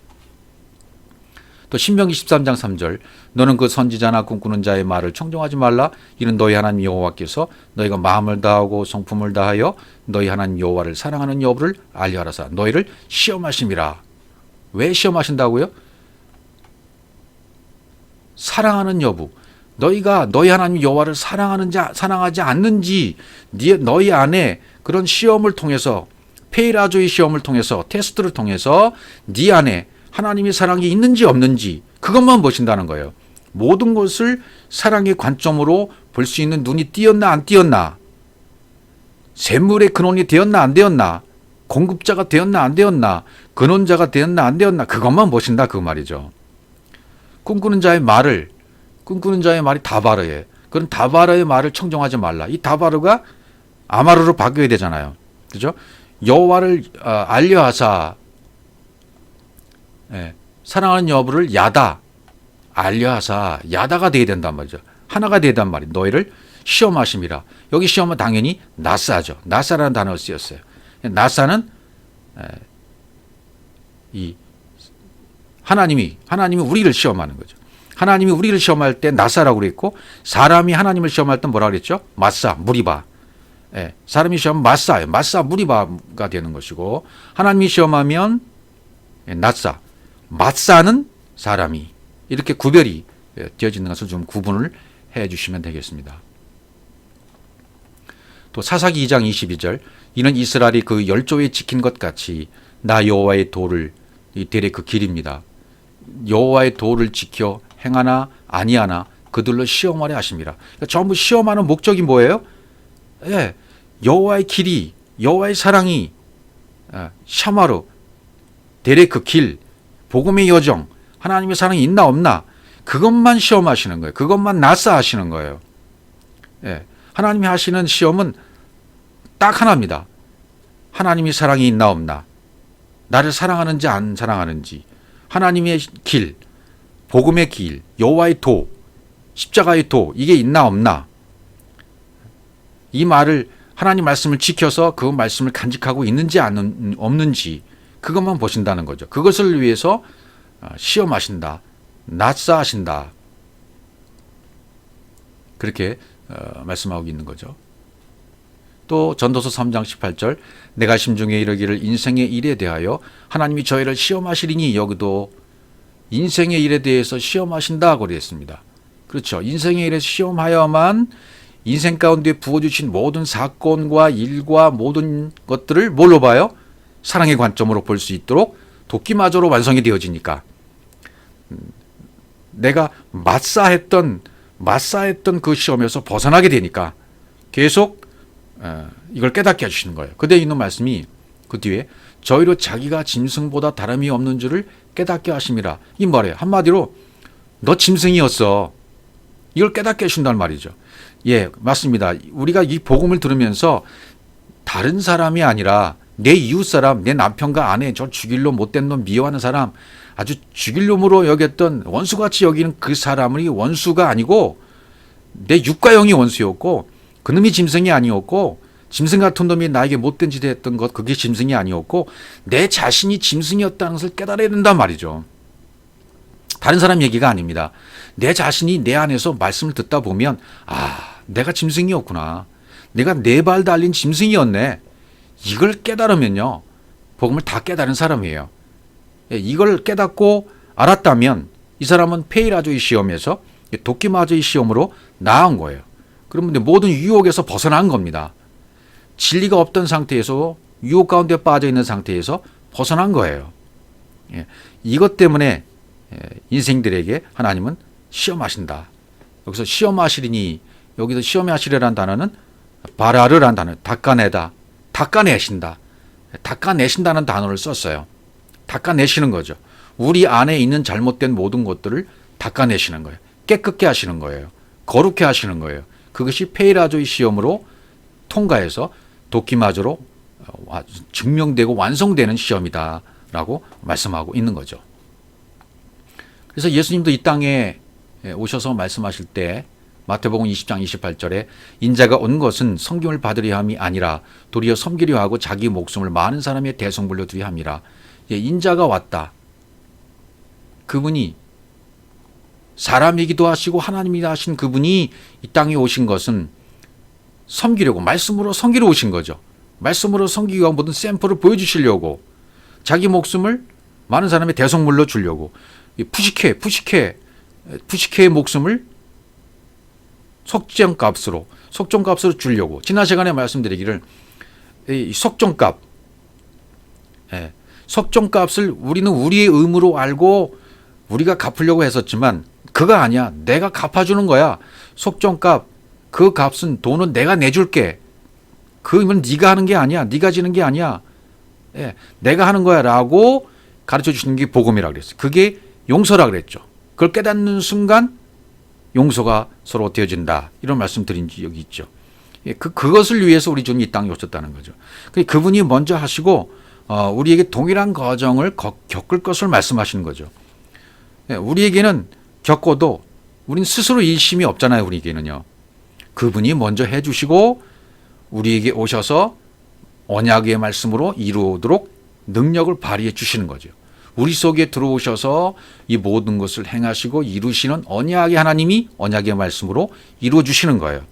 또 신명기 13장 3절 너는 그 선지자나 꿈꾸는 자의 말을 청종하지 말라. 이는 너희 하나님 여호와께서 너희가 마음을 다하고 성품을 다하여 너희 하나님 여호와를 사랑하는 여부를 알려 하라사 너희를 시험하심이라. 왜 시험하신다고요? 사랑하는 여부. 너희가 너희 하나님 여호와를 사랑하지 않는지 너희 안에 그런 시험을 통해서 페이라조의 시험을 통해서 테스트를 통해서 네 안에 하나님의 사랑이 있는지 없는지 그것만 보신다는 거예요. 모든 것을 사랑의 관점으로 볼 수 있는 눈이 띄었나 안 띄었나, 샘물의 근원이 되었나 안 되었나, 공급자가 되었나 안 되었나, 근원자가 되었나 안 되었나 그것만 보신다 그 말이죠. 꿈꾸는 자의 말이 다바르예요. 그런 다바르의 말을 청종하지 말라. 이 다바르가 아마르로 바뀌어야 되잖아요. 그죠? 여호와를 알려하사 사랑하는 여부를 야다 알려하사 야다가 되어야 된단 말이죠. 하나가 되어야 된단 말이에요. 너희를 시험하심이라. 여기 시험은 당연히 나사죠. 나사라는 단어를 쓰였어요. 나사는 이 하나님이 우리를 시험하는 거죠. 하나님이 우리를 시험할 때 나사라고 그랬고 사람이 하나님을 시험할 때 뭐라 그랬죠? 마사, 무리바. 사람이 시험하면 마사예요. 마사, 무리바가 되는 것이고 하나님이 시험하면 나사, 마사는 사람이 이렇게 구별이 되어지는 것을 좀 구분을 해 주시면 되겠습니다. 또 사사기 2장 22절 이는 이스라엘이 그 열조에 지킨 것 같이 나 여호와의 도를 이 대례 그 길입니다. 여호와의 도를 지켜 행하나 아니하나 그들로 시험하려 하심이라. 그러니까 전부 시험하는 목적이 뭐예요? 여호와의 길이 여호와의 사랑이 샤마르 대례 그 길 복음의 여정 하나님의 사랑이 있나 없나 그것만 시험하시는 거예요. 그것만 나사하시는 거예요. 하나님이 하시는 시험은 딱 하나입니다. 하나님의 사랑이 있나 없나 나를 사랑하는지 안 사랑하는지 하나님의 길 복음의 길 여호와의 도 십자가의 도 이게 있나 없나 이 말을 하나님 말씀을 지켜서 그 말씀을 간직하고 있는지 없는지 그것만 보신다는 거죠. 그것을 위해서 시험하신다. 낫사하신다. 그렇게 말씀하고 있는 거죠. 또 전도서 3장 18절 내가 심중에 이르기를 인생의 일에 대하여 하나님이 저희를 시험하시리니 여기도 인생의 일에 대해서 시험하신다고 그랬습니다. 그렇죠. 인생의 일에 시험하여만 인생 가운데 부어주신 모든 사건과 일과 모든 것들을 뭘로 봐요? 사랑의 관점으로 볼 수 있도록 도끼마저로 완성이 되어지니까 내가 맞사했던 그 시험에서 벗어나게 되니까 계속 이걸 깨닫게 해주시는 거예요. 그대에 있는 말씀이 그 뒤에 저희로 자기가 짐승보다 다름이 없는 줄을 깨닫게 하심이라. 이 말이에요. 한마디로 너 짐승이었어. 이걸 깨닫게 해준다는 말이죠. 예, 맞습니다. 우리가 이 복음을 들으면서 다른 사람이 아니라 내 이웃 사람, 내 남편과 아내, 저 죽일 놈, 못된 놈, 미워하는 사람, 아주 죽일 놈으로 여겼던 원수같이 여기는 그 사람이 원수가 아니고 내 육과 영이 원수였고 그놈이 짐승이 아니었고 짐승 같은 놈이 나에게 못된 짓을 했던 것 그게 짐승이 아니었고 내 자신이 짐승이었다는 것을 깨달아야 된단 말이죠. 다른 사람 얘기가 아닙니다. 내 자신이 내 안에서 말씀을 듣다 보면 내가 짐승이었구나. 내가 네 발 달린 짐승이었네. 이걸 깨달으면요. 복음을 다 깨달은 사람이에요. 이걸 깨닫고 알았다면 이 사람은 페이라조의 시험에서 도끼마저의 시험으로 나은 거예요. 그러면 모든 유혹에서 벗어난 겁니다. 진리가 없던 상태에서 유혹 가운데 빠져 있는 상태에서 벗어난 거예요. 이것 때문에 인생들에게 하나님은 시험하신다. 여기서 시험하시리니 여기서 시험하시리라는 단어는 바라르라는 단어, 닦아내다, 닦아내신다, 닦아내신다는 단어를 썼어요. 닦아내시는 거죠. 우리 안에 있는 잘못된 모든 것들을 닦아내시는 거예요. 깨끗게 하시는 거예요. 거룩해 하시는 거예요. 그것이 페이라조의 시험으로 통과해서 도끼마저로 증명되고 완성되는 시험이다라고 말씀하고 있는 거죠. 그래서 예수님도 이 땅에 오셔서 말씀하실 때 마태복음 20장 28절에 인자가 온 것은 섬김을 받으려 함이 아니라 도리어 섬기려 하고 자기 목숨을 많은 사람의 대성물로 두려 함이라. 인자가 왔다. 그분이 사람이기도 하시고 하나님이기도 하신 그분이 이 땅에 오신 것은 섬기려고 말씀으로 섬기러 오신 거죠. 말씀으로 섬기기 위한 모든 샘플을 보여주시려고 자기 목숨을 많은 사람의 대성물로 주려고 푸시케의 목숨을 속정값으로 주려고 지난 시간에 말씀드리기를 이 속정값을 우리는 우리의 의무로 알고 우리가 갚으려고 했었지만 그거 아니야. 내가 갚아주는 거야. 속정값 그 값은 돈은 내가 내줄게. 그건 네가 하는 게 아니야. 네가 지는 게 아니야. 내가 하는 거야 라고 가르쳐 주시는 게 복음이라고 그랬어요. 그게 용서라고 그랬죠. 그걸 깨닫는 순간 용서가 서로 되어진다. 이런 말씀 드린 적이 있죠. 그것을 위해서 우리 주님이 이 땅에 오셨다는 거죠. 그분이 먼저 하시고 우리에게 동일한 과정을 겪을 것을 말씀하시는 거죠. 우리에게는 겪어도 우리는 스스로 일심이 없잖아요. 우리에게는요. 그분이 먼저 해주시고 우리에게 오셔서 언약의 말씀으로 이루도록 능력을 발휘해 주시는 거죠. 우리 속에 들어오셔서 이 모든 것을 행하시고 이루시는 언약의 하나님이 언약의 말씀으로 이루어 주시는 거예요.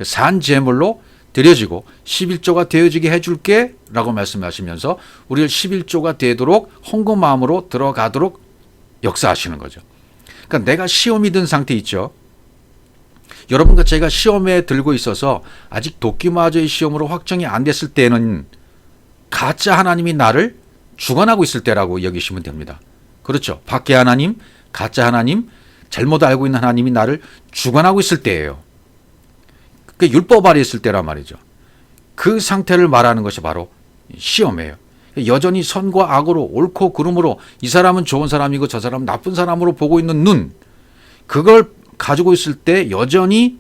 산 제물로 드려지고 11조가 되어지게 해줄게 라고 말씀하시면서 우리를 11조가 되도록 헌금 마음으로 들어가도록 역사하시는 거죠. 그러니까 내가 시험이 든 상태 있죠. 여러분과 제가 시험에 들고 있어서 아직 도끼마저의 시험으로 확정이 안 됐을 때는 가짜 하나님이 나를 주관하고 있을 때라고 여기시면 됩니다. 그렇죠. 밖에 하나님, 가짜 하나님, 잘못 알고 있는 하나님이 나를 주관하고 있을 때예요. 그게 율법 아래 있을 때란 말이죠. 그 상태를 말하는 것이 바로 시험이에요. 여전히 선과 악으로 옳고 그름으로 이 사람은 좋은 사람이고 저 사람은 나쁜 사람으로 보고 있는 눈, 그걸 가지고 있을 때 여전히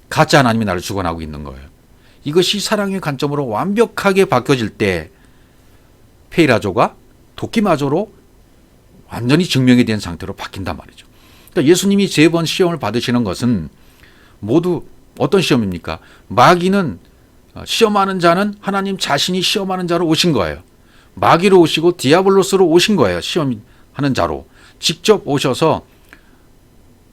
가짜 하나님이 나를 주관하고 있는 거예요. 이것이 사랑의 관점으로 완벽하게 바뀌어질 때 페이라조가 도끼마저로 완전히 증명이 된 상태로 바뀐단 말이죠. 그러니까 예수님이 3번 시험을 받으시는 것은 모두 어떤 시험입니까? 마귀는 시험하는 자는 하나님 자신이 시험하는 자로 오신 거예요. 마귀로 오시고 디아블로스로 오신 거예요. 시험하는 자로. 직접 오셔서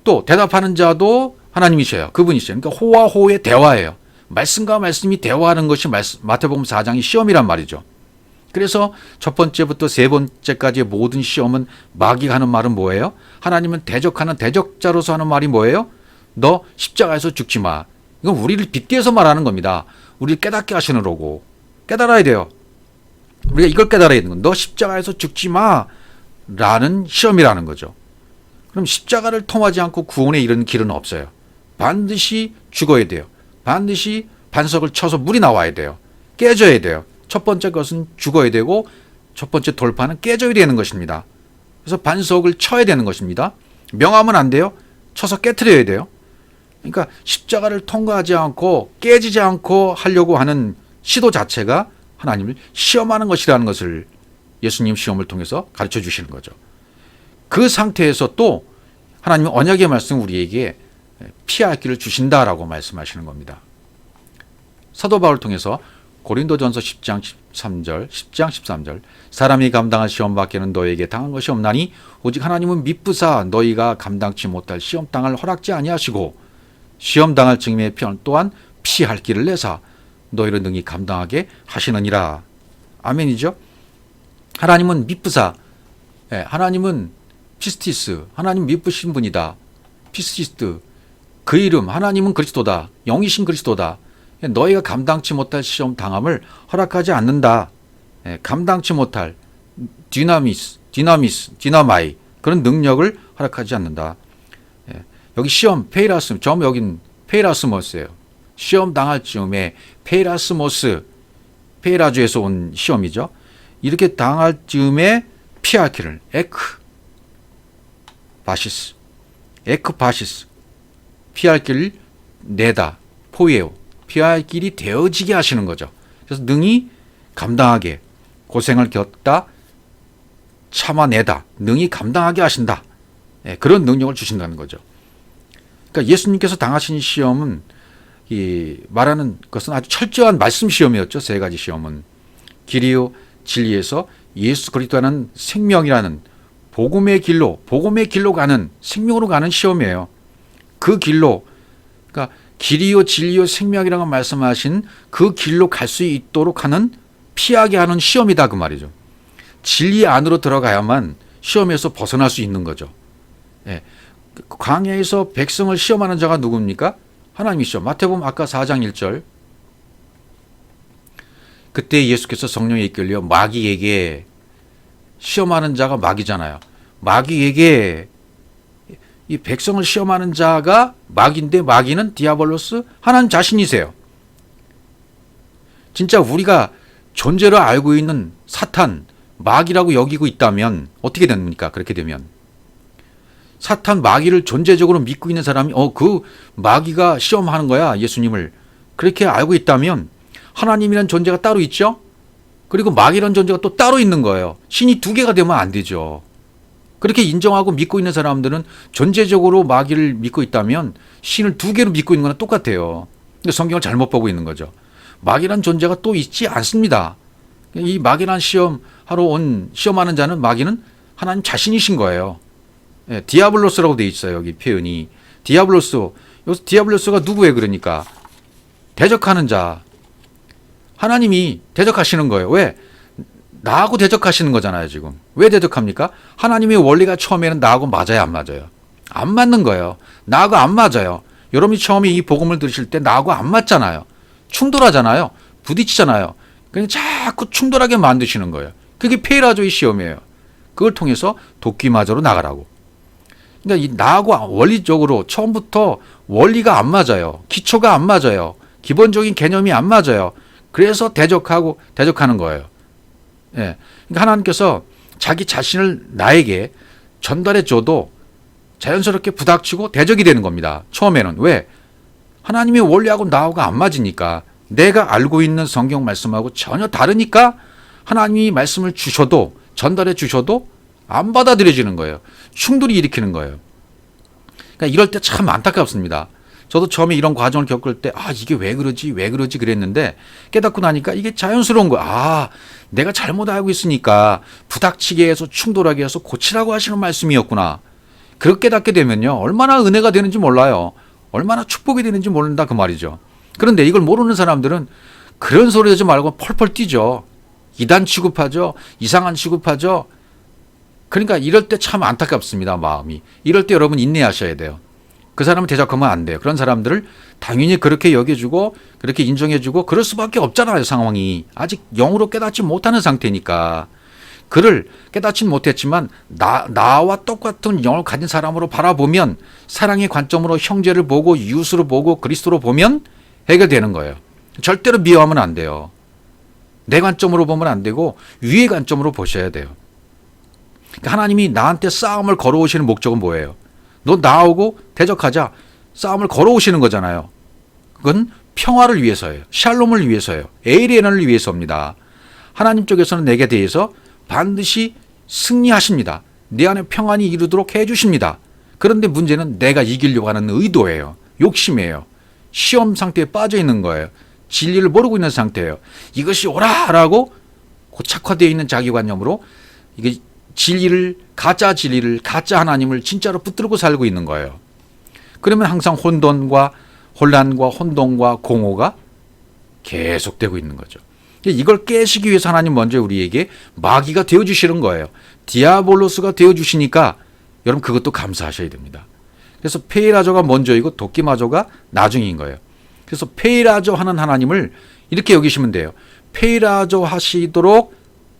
또 대답하는 자도 하나님이셔요. 그분이셔요. 그러니까 호와 호의 대화예요. 말씀과 말씀이 대화하는 것이 마태복음 4장의 시험이란 말이죠. 그래서 첫 번째부터 세 번째까지의 모든 시험은 마귀가 하는 말은 뭐예요? 하나님은 대적하는 대적자로서 하는 말이 뭐예요? 너 십자가에서 죽지 마. 이건 우리를 빗대서 말하는 겁니다. 우리를 깨닫게 하시느라고. 깨달아야 돼요. 우리가 이걸 깨달아야 되는 건 너 십자가에서 죽지 마 라는 시험이라는 거죠. 그럼 십자가를 통하지 않고 구원에 이르는 길은 없어요. 반드시 죽어야 돼요. 반드시 반석을 쳐서 물이 나와야 돼요. 깨져야 돼요. 첫 번째 것은 죽어야 되고 첫 번째 돌파는 깨져야 되는 것입니다. 그래서 반석을 쳐야 되는 것입니다. 명하면 안 돼요. 쳐서 깨트려야 돼요. 그러니까 십자가를 통과하지 않고 깨지지 않고 하려고 하는 시도 자체가 하나님을 시험하는 것이라는 것을 예수님 시험을 통해서 가르쳐 주시는 거죠. 그 상태에서 또 하나님은 언약의 말씀 우리에게 피할 길을 주신다라고 말씀하시는 겁니다. 사도 바울을 통해서 고린도전서 10장 13절 사람이 감당할 시험 밖에는 너에게 당한 것이 없나니 오직 하나님은 미쁘사 너희가 감당치 못할 시험 당할 허락지 아니하시고 시험 당할 증인의 편 또한 피할 길을 내사 너희를 능히 감당하게 하시느니라. 아멘이죠. 하나님은 미쁘사, 하나님은 피스티스, 하나님 미쁘신 분이다. 피스티스트, 그 이름 하나님은 그리스도다. 영이신 그리스도다. 너희가 감당치 못할 시험 당함을 허락하지 않는다. 감당치 못할 디나마이 그런 능력을 허락하지 않는다. 여기 시험 페이라스, 점 여긴 페이라스모스예요. 시험 당할 즈음에 페이라스모스, 페이라주에서 온 시험이죠. 이렇게 당할 즈음에 피할 길을 에크바시스 피할 길을 내다 포예오 피할 길이 되어지게 하시는 거죠. 그래서 능히 감당하게 고생을 겪다 참아내다 능히 감당하게 하신다. 그런 능력을 주신다는 거죠. 그러니까 예수님께서 당하신 시험은 말하는 것은 아주 철저한 말씀 시험이었죠. 세 가지 시험은 길이요 진리에서 예수 그리스도라는 생명이라는 복음의 길로 가는 생명으로 가는 시험이에요. 그 길로 그러니까 길이요 진리요 생명이라고 말씀하신 그 길로 갈 수 있도록 하는 피하게 하는 시험이다 그 말이죠. 진리 안으로 들어가야만 시험에서 벗어날 수 있는 거죠. 광야에서 백성을 시험하는 자가 누굽니까? 하나님이시죠. 마태복음 아까 4장 1절 그때 예수께서 성령에 이끌려 마귀에게 시험하는 자가 마귀잖아요. 마귀에게 이 백성을 시험하는 자가 마귀인데 마귀는 디아볼로스 하나님 자신이세요. 진짜 우리가 존재로 알고 있는 사탄 마귀라고 여기고 있다면 어떻게 됩니까? 그렇게 되면 사탄 마귀를 존재적으로 믿고 있는 사람이 그 마귀가 시험하는 거야 예수님을 그렇게 알고 있다면 하나님이라는 존재가 따로 있죠. 그리고 마귀라는 존재가 또 따로 있는 거예요. 신이 두 개가 되면 안 되죠. 그렇게 인정하고 믿고 있는 사람들은 존재적으로 마귀를 믿고 있다면 신을 두 개로 믿고 있는 거랑 똑같아요. 근데 성경을 잘못 보고 있는 거죠. 마귀라는 존재가 또 있지 않습니다. 이 마귀라는 시험하는 자는 마귀는 하나님 자신이신 거예요. 디아블로스라고 돼 있어요. 여기 표현이 디아블로스. 여기서 디아블로스가 누구예요? 그러니까 대적하는 자. 하나님이 대적하시는 거예요. 왜? 나하고 대적하시는 거잖아요. 지금 왜 대적합니까? 하나님의 원리가 처음에는 나하고 맞아요, 안 맞아요? 안 맞는 거예요. 나하고 안 맞아요. 여러분이 처음에 이 복음을 들으실 때 나하고 안 맞잖아요. 충돌하잖아요. 부딪히잖아요. 그냥 자꾸 충돌하게 만드시는 거예요. 그게 페이라조의 시험이에요. 그걸 통해서 도끼마저로 나가라고. 그러니까 이 나하고 원리적으로 처음부터 원리가 안 맞아요. 기초가 안 맞아요. 기본적인 개념이 안 맞아요. 그래서 대적하는 거예요. 그러니까 하나님께서 자기 자신을 나에게 전달해 줘도 자연스럽게 부닥치고 대적이 되는 겁니다. 처음에는. 왜? 하나님의 원리하고 나하고 안 맞으니까 내가 알고 있는 성경 말씀하고 전혀 다르니까 하나님이 말씀을 주셔도 전달해 주셔도 안 받아들여지는 거예요. 충돌이 일으키는 거예요. 그러니까 이럴 때 참 안타깝습니다. 저도 처음에 이런 과정을 겪을 때 이게 왜 그러지 그랬는데 깨닫고 나니까 이게 자연스러운 거야. 내가 잘못 알고 있으니까 부닥치게 해서 충돌하게 해서 고치라고 하시는 말씀이었구나. 그렇게 깨닫게 되면요 얼마나 은혜가 되는지 몰라요. 얼마나 축복이 되는지 모른다 그 말이죠. 그런데 이걸 모르는 사람들은 그런 소리 하지 말고 펄펄 뛰죠. 이단 취급하죠. 이상한 취급하죠. 그러니까 이럴 때 참 안타깝습니다. 마음이. 이럴 때 여러분 인내하셔야 돼요. 그 사람을 대적하면 안 돼요. 그런 사람들을 당연히 그렇게 여겨주고 그렇게 인정해주고 그럴 수밖에 없잖아요. 상황이. 아직 영으로 깨닫지 못하는 상태니까. 그를 깨닫지 못했지만 나와 똑같은 영을 가진 사람으로 바라보면 사랑의 관점으로 형제를 보고 이웃으로 보고 그리스도로 보면 해결되는 거예요. 절대로 미워하면 안 돼요. 내 관점으로 보면 안 되고 위의 관점으로 보셔야 돼요. 그러니까 하나님이 나한테 싸움을 걸어오시는 목적은 뭐예요? 너 나오고 대적하자 싸움을 걸어오시는 거잖아요. 그건 평화를 위해서예요. 샬롬을 위해서예요. 에이리엔을 위해서입니다. 하나님 쪽에서는 내게 대해서 반드시 승리하십니다. 내 안에 평안이 이루도록 해주십니다. 그런데 문제는 내가 이기려고 하는 의도예요. 욕심이에요. 시험 상태에 빠져 있는 거예요. 진리를 모르고 있는 상태예요. 이것이 옳아라고 고착화되어 있는 자기관념으로 이게 가짜 진리를, 가짜 하나님을 진짜로 붙들고 살고 있는 거예요. 그러면 항상 혼돈과 혼란과 혼동과 공허가 계속되고 있는 거죠. 이걸 깨시기 위해서 하나님 먼저 우리에게 마귀가 되어주시는 거예요. 디아볼로스가 되어주시니까 여러분 그것도 감사하셔야 됩니다. 그래서 페이라조가 먼저이고 도끼마조가 나중인 거예요. 그래서 페이라조 하는 하나님을 이렇게 여기시면 돼요. 페이라조 하시도록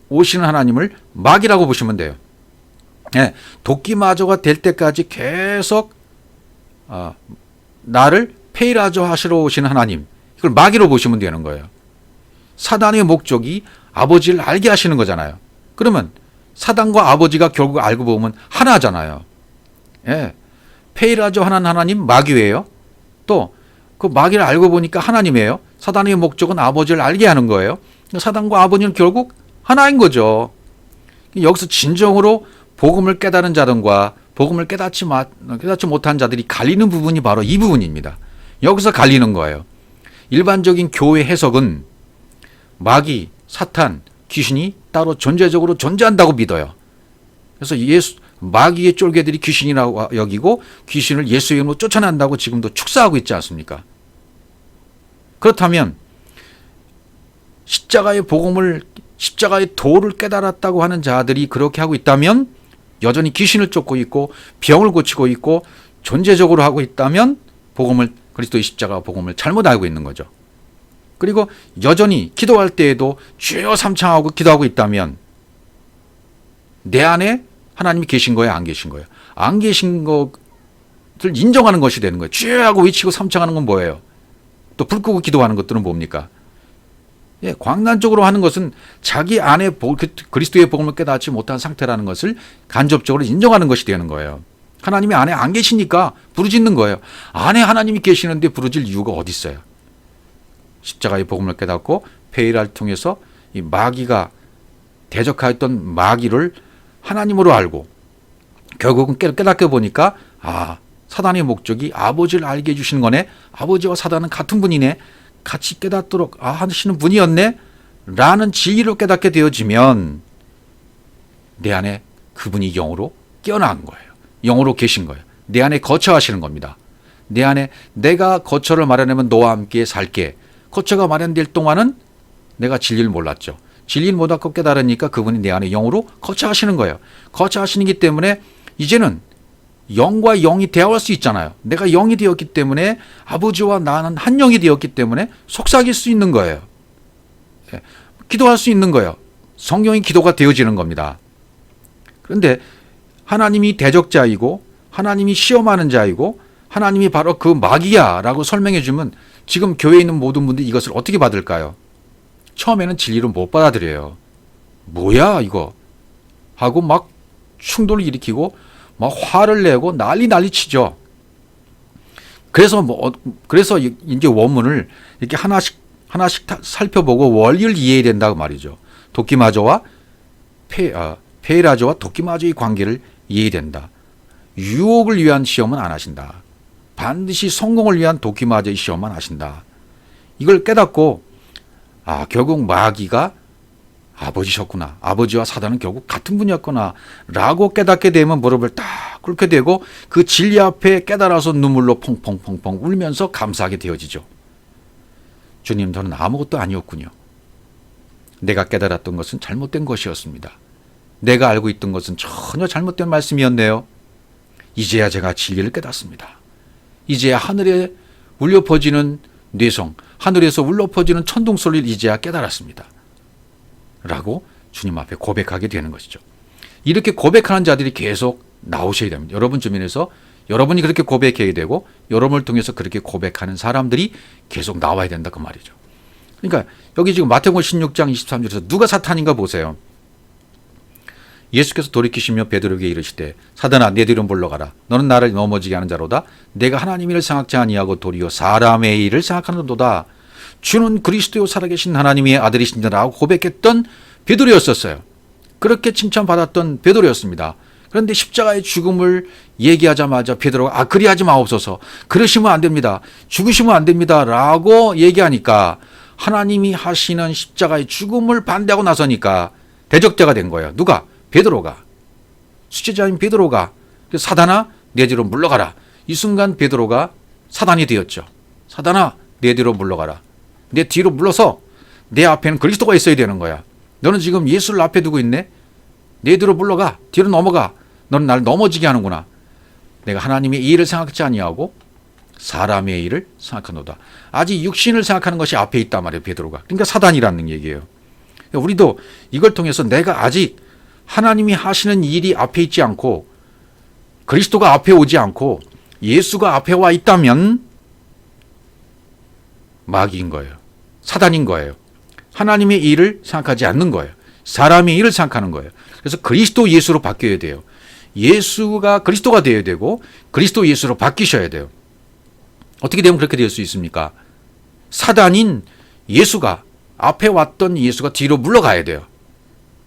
오시는 하나님을 마귀라고 보시면 돼요. 네, 도끼마저가 될 때까지 계속 나를 페이라조 하시러 오시는 하나님, 이걸 마귀로 보시면 되는 거예요. 사단의 목적이 아버지를 알게 하시는 거잖아요. 그러면 사단과 아버지가 결국 알고 보면 하나잖아요. 예, 페이라조 하는 하나님 마귀예요. 또 그 마귀를 알고 보니까 하나님이에요. 사단의 목적은 아버지를 알게 하는 거예요. 사단과 아버지는 결국 하나인 거죠. 여기서 진정으로 복음을 깨달은 자들과 복음을 깨닫지 못한 자들이 갈리는 부분이 바로 이 부분입니다. 여기서 갈리는 거예요. 일반적인 교회 해석은 마귀, 사탄, 귀신이 따로 존재적으로 존재한다고 믿어요. 그래서 마귀의 쫄개들이 귀신이라고 여기고 귀신을 예수의 이름으로 쫓아낸다고 지금도 축사하고 있지 않습니까? 그렇다면 십자가의 도를 깨달았다고 하는 자들이 그렇게 하고 있다면 여전히 귀신을 쫓고 있고 병을 고치고 있고 존재적으로 하고 있다면 그리스도의 십자가 복음을 잘못 알고 있는 거죠. 그리고 여전히 기도할 때에도 주여 삼창하고 기도하고 있다면 내 안에 하나님이 계신 거예요, 안 계신 거예요? 안 계신 것을 인정하는 것이 되는 거예요. 주여 하고 외치고 삼창하는 건 뭐예요? 또 불 끄고 기도하는 것들은 뭡니까? 예, 광란적으로 하는 것은 자기 안에 그리스도의 복음을 깨닫지 못한 상태라는 것을 간접적으로 인정하는 것이 되는 거예요. 하나님이 안에 안 계시니까 부르짖는 거예요. 안에 하나님이 계시는데 부르짖을 이유가 어디 있어요? 십자가의 복음을 깨닫고 페이라를 통해서 이 마귀가 대적하였던 마귀를 하나님으로 알고 결국은 깨닫게 보니까 사단의 목적이 아버지를 알게 해주시는 거네. 아버지와 사단은 같은 분이네. 같이 깨닫도록 하시는 분이었네 라는 진리로 깨닫게 되어지면 내 안에 그분이 영으로 깨어난 거예요. 영으로 계신 거예요. 내 안에 거처하시는 겁니다. 내 안에 내가 거처를 마련하면 너와 함께 살게. 거처가 마련될 동안은 내가 진리를 몰랐죠. 진리를 못 알고 깨달으니까 그분이 내 안에 영으로 거처하시는 거예요. 거처하시기 때문에 이제는 영과 영이 대화할 수 있잖아요. 내가 영이 되었기 때문에 아버지와 나는 한 영이 되었기 때문에 속삭일 수 있는 거예요. 기도할 수 있는 거예요. 성경이 기도가 되어지는 겁니다. 그런데 하나님이 대적자이고 하나님이 시험하는 자이고 하나님이 바로 그 마귀야라고 설명해 주면 지금 교회에 있는 모든 분들이 이것을 어떻게 받을까요? 처음에는 진리로 못 받아들여요. 뭐야 이거 하고 막 충돌을 일으키고 막 화를 내고 난리 치죠. 그래서 이제 원문을 이렇게 하나씩 살펴보고 원리를 이해해야 된다고 말이죠. 도끼마저와 페이라저와 도끼마저의 관계를 이해해야 된다. 유혹을 위한 시험은 안 하신다. 반드시 성공을 위한 도끼마저의 시험만 하신다. 이걸 깨닫고 결국 마귀가 아버지셨구나. 아버지와 사단은 결국 같은 분이었구나. 라고 깨닫게 되면 무릎을 딱 꿇게 되고 그 진리 앞에 깨달아서 눈물로 펑펑펑펑 울면서 감사하게 되어지죠. 주님, 저는 아무것도 아니었군요. 내가 깨달았던 것은 잘못된 것이었습니다. 내가 알고 있던 것은 전혀 잘못된 말씀이었네요. 이제야 제가 진리를 깨닫습니다. 이제야 하늘에 울려 퍼지는 뇌성, 하늘에서 울려 퍼지는 천둥 소리를 이제야 깨달았습니다. 라고 주님 앞에 고백하게 되는 것이죠. 이렇게 고백하는 자들이 계속 나오셔야 됩니다. 여러분 주변에서 여러분이 그렇게 고백해야 되고 여러분을 통해서 그렇게 고백하는 사람들이 계속 나와야 된다 그 말이죠. 그러니까 여기 지금 마태복음 16장 23절에서 누가 사탄인가 보세요. 예수께서 돌이키시며 베드로에게 이르시되 사단아 내 뒤로 물러가라. 너는 나를 넘어지게 하는 자로다. 내가 하나님의 일을 생각지 아니하고 도리어 사람의 일을 생각하는도다. 주는 그리스도요 살아계신 하나님의 아들이신지라고 고백했던 베드로였었어요. 그렇게 칭찬받았던 베드로였습니다. 그런데 십자가의 죽음을 얘기하자마자 베드로가 그리하지 마옵소서. 그러시면 안 됩니다. 죽으시면 안 됩니다. 라고 얘기하니까 하나님이 하시는 십자가의 죽음을 반대하고 나서니까 대적자가 된 거예요. 누가? 베드로가. 수제자인 베드로가 사단아 내 뒤로 물러가라. 이 순간 베드로가 사단이 되었죠. 사단아 내 뒤로 물러가라. 내 뒤로 물러서 내 앞에는 그리스도가 있어야 되는 거야. 너는 지금 예수를 앞에 두고 있네. 내 뒤로 물러가. 뒤로 넘어가. 너는 나를 넘어지게 하는구나. 내가 하나님의 일을 생각하지 아니하고 사람의 일을 생각하노다. 아직 육신을 생각하는 것이 앞에 있단 말이에요. 베드로가. 그러니까 사단이라는 얘기예요. 우리도 이걸 통해서 내가 아직 하나님이 하시는 일이 앞에 있지 않고 그리스도가 앞에 오지 않고 예수가 앞에 와 있다면 마귀인 거예요. 사단인 거예요. 하나님의 일을 생각하지 않는 거예요. 사람의 일을 생각하는 거예요. 그래서 그리스도 예수로 바뀌어야 돼요. 예수가 그리스도가 되어야 되고 그리스도 예수로 바뀌셔야 돼요. 어떻게 되면 그렇게 될 수 있습니까? 사단인 예수가 앞에 왔던 예수가 뒤로 물러가야 돼요.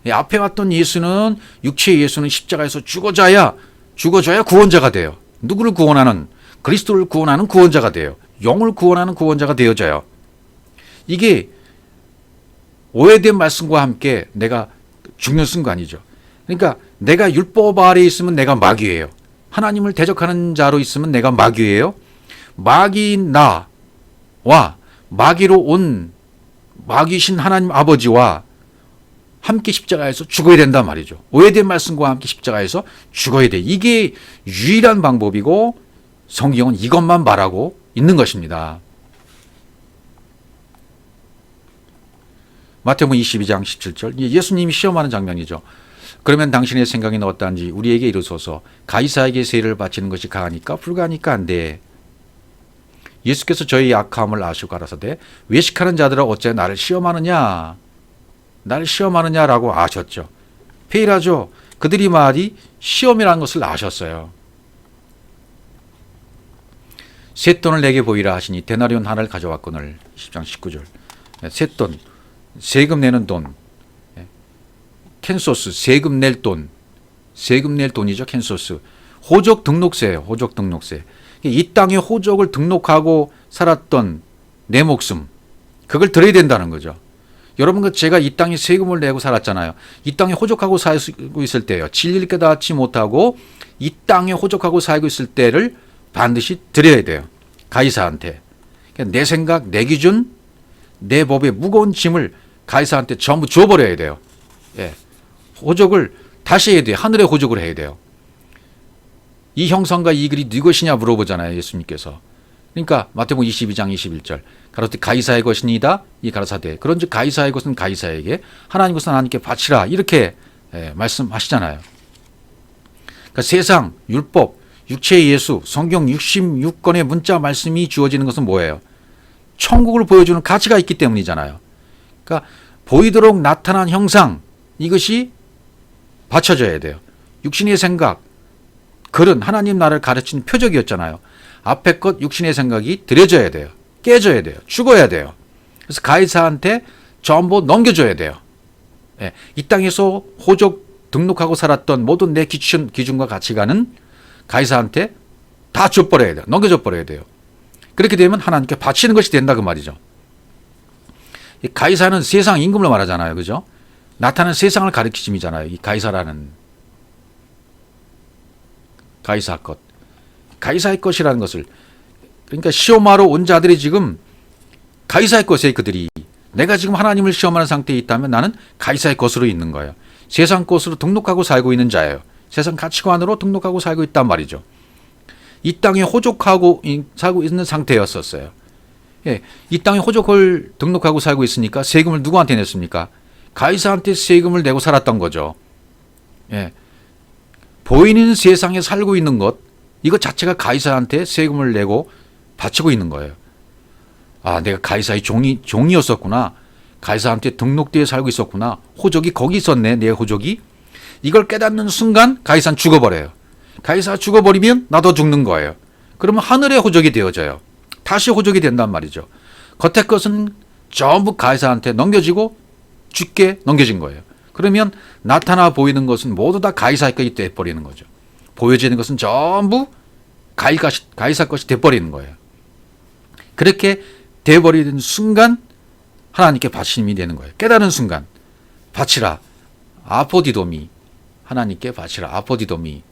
앞에 왔던 예수는 육체의 예수는 십자가에서 죽어져야 구원자가 돼요. 누구를 구원하는? 그리스도를 구원하는 구원자가 돼요. 영을 구원하는 구원자가 되어져요. 이게 오해된 말씀과 함께 내가 중요 쓴 거 아니죠. 그러니까 내가 율법 아래에 있으면 내가 마귀예요. 하나님을 대적하는 자로 있으면 내가 마귀예요. 마귀인 나와 마귀로 온 마귀신 하나님 아버지와 함께 십자가에서 죽어야 된단 말이죠. 오해된 말씀과 함께 십자가에서 죽어야 돼. 이게 유일한 방법이고 성경은 이것만 말하고 있는 것입니다. 마태복음 22장 17절 예수님이 시험하는 장면이죠. 그러면 당신의 생각이 어떠한지 우리에게 이르소서. 가이사에게 세를 바치는 것이 가하니까 불가하니까 안 돼. 예수께서 저희 약함을 아시고 가라사대 외식하는 자들아 어째 나를 시험하느냐. 나를 시험하느냐라고 아셨죠. 페이라죠. 그들이 말이 시험이라는 것을 아셨어요. 셋돈을 내게 보이라 하시니 데나리온 하나를 가져왔거늘. 10장 19절 셋돈 세금 내는 돈, 캔소스 세금 낼 돈, 세금 낼 돈이죠. 캔소스 호적 등록세예요. 호적 등록세. 이 땅에 호적을 등록하고 살았던 내 목숨 그걸 드려야 된다는 거죠. 여러분 제가 이 땅에 세금을 내고 살았잖아요. 이 땅에 호적하고 살고 있을 때요. 진리를 깨닫지 못하고 이 땅에 호적하고 살고 있을 때를 반드시 드려야 돼요. 가이사한테. 내 생각, 내 기준, 내 법의 무거운 짐을 가이사한테 전부 줘버려야 돼요. 예. 호적을 다시 해야 돼요. 하늘의 호적을 해야 돼요. 이 형상과 이 글이 네 것이냐 물어보잖아요. 예수님께서. 그러니까 마태복음 22장 21절 가로되 가이사의 것이니이다. 이 가라사대 그런즉 가이사의 것은 가이사에게 하나님 것은 하나님께 바치라. 이렇게 말씀하시잖아요. 그러니까 세상, 율법, 육체의 예수, 성경 66권의 문자 말씀이 주어지는 것은 뭐예요? 천국을 보여주는 가치가 있기 때문이잖아요. 그러니까 보이도록 나타난 형상 이것이 받쳐져야 돼요. 육신의 생각, 글은 하나님 나라를 가르치는 표적이었잖아요. 앞에 것 육신의 생각이 들여져야 돼요. 깨져야 돼요. 죽어야 돼요. 그래서 가이사한테 전부 넘겨줘야 돼요. 예, 이 땅에서 호적 등록하고 살았던 모든 내 기준과 가치관은 가이사한테 다 줘버려야 돼요. 넘겨줘버려야 돼요. 그렇게 되면 하나님께 바치는 것이 된다 그 말이죠. 이 가이사는 세상 임금을 말하잖아요. 그죠? 나타나는 세상을 가리키심이잖아요. 이 가이사라는 가이사 것. 가이사의 것이라는 것을 그러니까 시험하러 온 자들이 지금 가이사의 것에 그들이 내가 지금 하나님을 시험하는 상태에 있다면 나는 가이사의 것으로 있는 거예요. 세상 것으로 등록하고 살고 있는 자예요. 세상 가치관으로 등록하고 살고 있단 말이죠. 이 땅에 호족하고 살고 있는 상태였었어요. 예, 이 땅에 호족을 등록하고 살고 있으니까 세금을 누구한테 냈습니까? 가이사한테 세금을 내고 살았던 거죠. 예, 보이는 세상에 살고 있는 것, 이것 자체가 가이사한테 세금을 내고 바치고 있는 거예요. 아, 내가 가이사의 종이었었구나. 가이사한테 등록되어 살고 있었구나. 호족이 거기 있었네, 내 호족이. 이걸 깨닫는 순간 가이사는 죽어버려요. 가이사가 죽어버리면 나도 죽는 거예요. 그러면 하늘의 호족이 되어져요. 다시 호족이 된단 말이죠. 겉의 것은 전부 가이사한테 넘겨지고 죽게 넘겨진 거예요. 그러면 나타나 보이는 것은 모두 다 가이사의 것이 돼버리는 거죠. 보여지는 것은 전부 가이사 것이 돼버리는 거예요. 그렇게 돼버리는 순간 하나님께 바침이 되는 거예요. 깨달은 순간 바치라 아포디도미, 하나님께 바치라 아포디도미.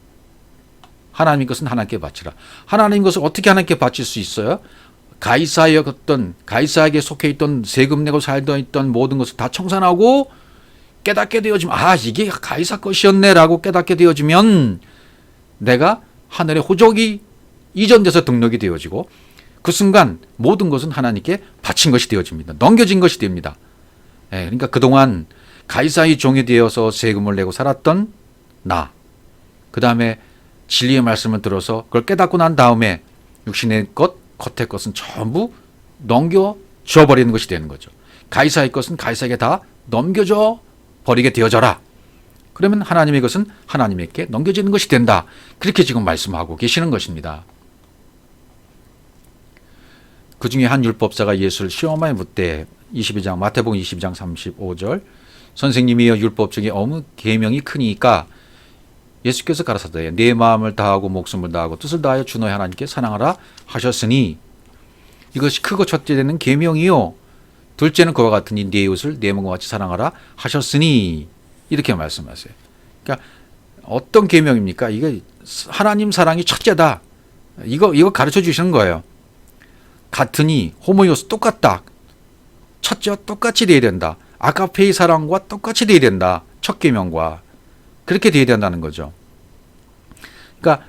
하나님 것은 하나님께 바치라. 하나님 것을 어떻게 하나님께 바칠 수 있어요? 가이사에게 속해 있던 세금 내고 살던 있던 모든 것을 다 청산하고 깨닫게 되어지면, 아, 이게 가이사 것이었네라고 깨닫게 되어지면 내가 하늘의 호족이 이전돼서 등록이 되어지고 그 순간 모든 것은 하나님께 바친 것이 되어집니다. 넘겨진 것이 됩니다. 예, 그러니까 그동안 가이사의 종이 되어서 세금을 내고 살았던 나, 그 다음에 진리의 말씀을 들어서 그걸 깨닫고 난 다음에 육신의 것, 겉의 것은 전부 넘겨줘 버리는 것이 되는 거죠. 가이사의 것은 가이사에게 다 넘겨줘 버리게 되어져라. 그러면 하나님의 것은 하나님에게 넘겨지는 것이 된다. 그렇게 지금 말씀하고 계시는 것입니다. 그 중에 한 율법사가 예수를 시험하여 묻되 22장 마태복음 22장 35절 선생님이여 율법 중에 어느 계명이 크니까 예수께서 가라사대 내 마음을 다하고 목숨을 다하고 뜻을 다하여 주 너의 하나님께 사랑하라 하셨으니 이것이 크고 첫째는 계명이요 둘째는 그와 같으니 네 이웃을 내 몸과 같이 사랑하라 하셨으니 이렇게 말씀하세요. 그러니까 어떤 계명입니까? 이게 하나님 사랑이 첫째다. 이거 가르쳐 주시는 거예요. 같으니 호모이오스 똑같다. 첫째와 똑같이 돼야 된다. 아가페의 사랑과 똑같이 돼야 된다. 첫 계명과 그렇게 돼야 된다는 거죠. 그러니까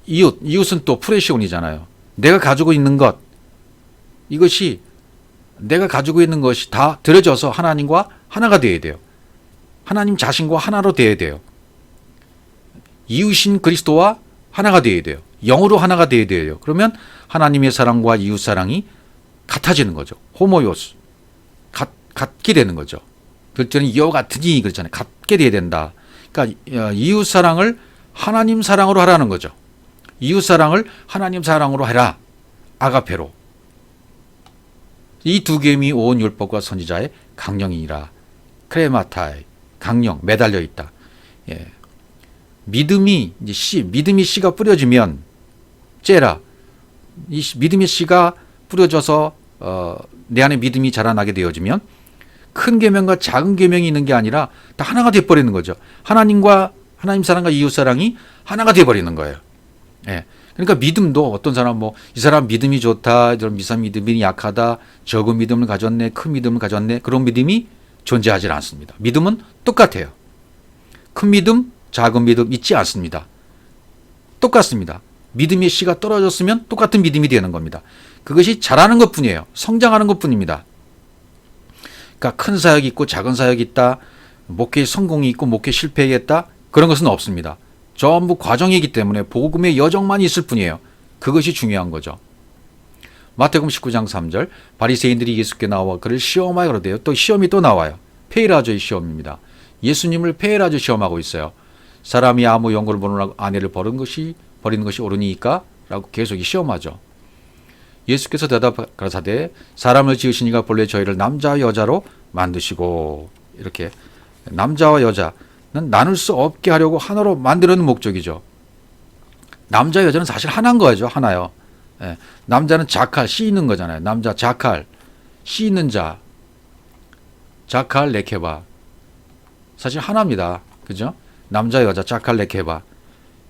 이웃은 또 프레시온이잖아요. 내가 가지고 있는 것, 이것이 내가 가지고 있는 것이 다 들어져서 하나님과 하나가 되어야 돼요. 하나님 자신과 하나로 되어야 돼요. 이웃인 그리스도와 하나가 되어야 돼요. 영으로 하나가 되어야 돼요. 그러면 하나님의 사랑과 이웃 사랑이 같아지는 거죠. 호모이오스, 같게 되는 거죠. 둘째는 이와 같으니 그렇잖아요. 같게 돼야 된다. 그러니까 이웃 사랑을 하나님 사랑으로 하라는 거죠. 이웃 사랑을 하나님 사랑으로 해라. 아가페로. 이 두 계명이 온 율법과 선지자의 강령이니라. 크레마타이, 강령, 매달려 있다. 예. 믿음이 씨가 뿌려지면 째라. 이 믿음의 씨가 뿌려져서 내 안에 믿음이 자라나게 되어지면 큰 계명과 작은 계명이 있는 게 아니라 다 하나가 돼 버리는 거죠. 하나님 사랑과 이웃 사랑이 하나가 돼 버리는 거예요. 예. 그러니까 믿음도 어떤 사람 이 사람 믿음이 좋다, 이런 미사 믿음이 약하다, 적은 믿음을 가졌네, 큰 믿음을 가졌네, 그런 믿음이 존재하지 않습니다. 믿음은 똑같아요. 큰 믿음, 작은 믿음 있지 않습니다. 똑같습니다. 믿음의 씨가 떨어졌으면 똑같은 믿음이 되는 겁니다. 그것이 자라는 것뿐이에요. 성장하는 것뿐입니다. 그러니까 큰 사역이 있고 작은 사역이 있다, 목회 성공이 있고 목회 실패했다, 그런 것은 없습니다. 전부 과정이기 때문에 복음의 여정만 있을 뿐이에요. 그것이 중요한 거죠. 마태복음 19장 3절 바리새인들이 예수께 나와 그를 시험하여 그러대요. 또 시험이 또 나와요. 페이라조의 시험입니다. 예수님을 페이라조 시험하고 있어요. 사람이 아무 연고를 보는 아내를 버리는 것이 옳으니까? 라고 계속 시험하죠. 예수께서 대답 가라사대 사람을 지으시니가 본래 저희를 남자와 여자로 만드시고, 이렇게 남자와 여자는 나눌 수 없게 하려고 하나로 만드는 목적이죠. 남자 여자는 사실 하나인 거죠. 하나요. 예. 남자는 자칼, 씨 있는 거잖아요. 남자 자칼, 씨 있는 자, 자칼 레케바, 사실 하나입니다. 그죠? 남자 여자 자칼 레케바,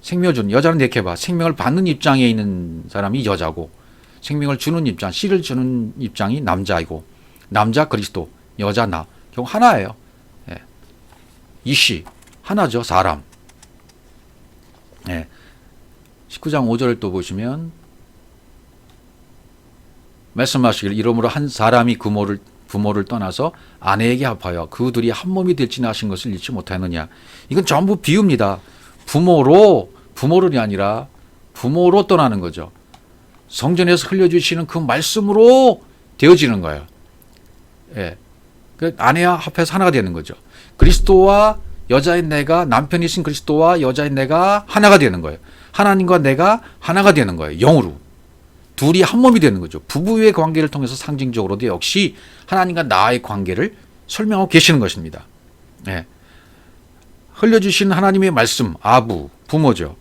생명을 준 여자는 레케바, 생명을 받는 입장에 있는 사람이 여자고, 생명을 주는 입장, 씨를 주는 입장이 남자이고, 남자 그리스도, 여자 나, 결국 하나예요. 예. 이 씨, 하나죠, 사람. 예. 19장 5절을 또 보시면 말씀하시길 이러므로 한 사람이 부모를 떠나서 아내에게 합하여 그 둘이 한 몸이 될지나 하신 것을 잊지 못하느냐. 이건 전부 비유입니다. 부모론이 아니라 부모로 떠나는 거죠. 성전에서 흘려주시는 그 말씀으로 되어지는 거예요. 예. 그 아내와 합해서 하나가 되는 거죠. 그리스도와 여자인 내가, 남편이신 그리스도와 여자인 내가 하나가 되는 거예요. 하나님과 내가 하나가 되는 거예요. 영으로. 둘이 한 몸이 되는 거죠. 부부의 관계를 통해서 상징적으로도 역시 하나님과 나의 관계를 설명하고 계시는 것입니다. 예. 흘려주신 하나님의 말씀, 아부, 부모죠.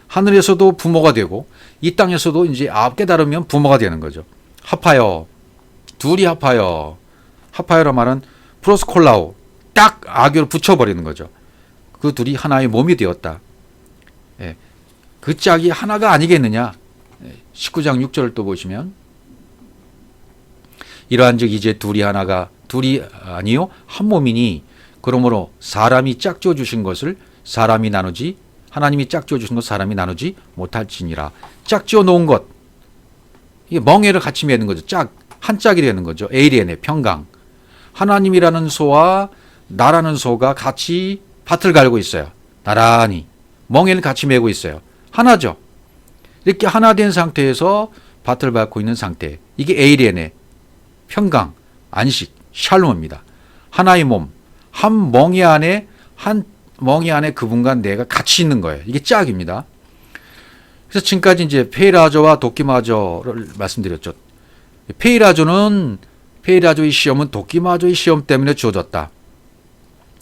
하늘에서도 부모가 되고 이 땅에서도 이제 깨달으면 부모가 되는 거죠. 합하여, 둘이 합하여라 말은 프로스콜라오, 딱 아교를 붙여버리는 거죠. 그 둘이 하나의 몸이 되었다. 예. 그 짝이 하나가 아니겠느냐. 19장 6절을 또 보시면 이러한즉 이제 둘이 아니요 한 몸이니 그러므로 사람이 짝지어 주신 것을 사람이 나누지 하나님이 짝지어 주신 것 사람이 나누지 못할지니라. 짝지어 놓은 것, 이게 멍에를 같이 매는 거죠. 한 짝이 되는 거죠. 에이리엔의 평강. 하나님이라는 소와 나라는 소가 같이 밭을 갈고 있어요. 나란히 멍에를 같이 매고 있어요. 하나죠. 이렇게 하나 된 상태에서 밭을 밟고 있는 상태. 이게 에이리엔의 평강, 안식, 샬롬입니다. 하나의 몸, 한 멍에 안에 그분과 내가 같이 있는 거예요. 이게 짝입니다. 그래서 지금까지 이제 페이라조와 도끼마조를 말씀드렸죠. 페이라조의 시험은 도끼마조의 시험 때문에 주어졌다.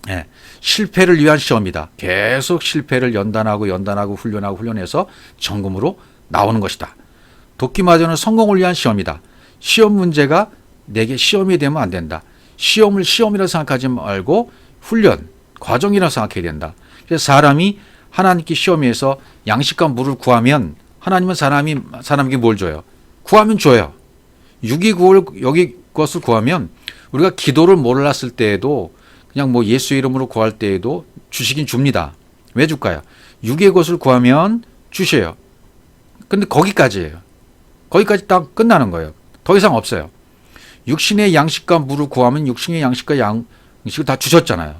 예, 실패를 위한 시험이다. 계속 실패를 연단하고 훈련해서 정금으로 나오는 것이다. 도끼마저는 성공을 위한 시험이다. 시험 문제가 내게 시험이 되면 안 된다. 시험을 시험이라고 생각하지 말고 훈련, 과정이라고 생각해야 된다. 그래서 사람이 하나님께 시험에서 양식과 물을 구하면 하나님은 사람에게 뭘 줘요? 구하면 줘요. 여기 것을 구하면 우리가 기도를 몰랐을 때에도 그냥 뭐 예수 이름으로 구할 때에도 주시긴 줍니다. 왜 줄까요? 육의 것을 구하면 주셔요. 근데 거기까지예요. 거기까지 딱 끝나는 거예요. 더 이상 없어요. 육신의 양식과 물을 구하면 육신의 양식과 양식을 다 주셨잖아요.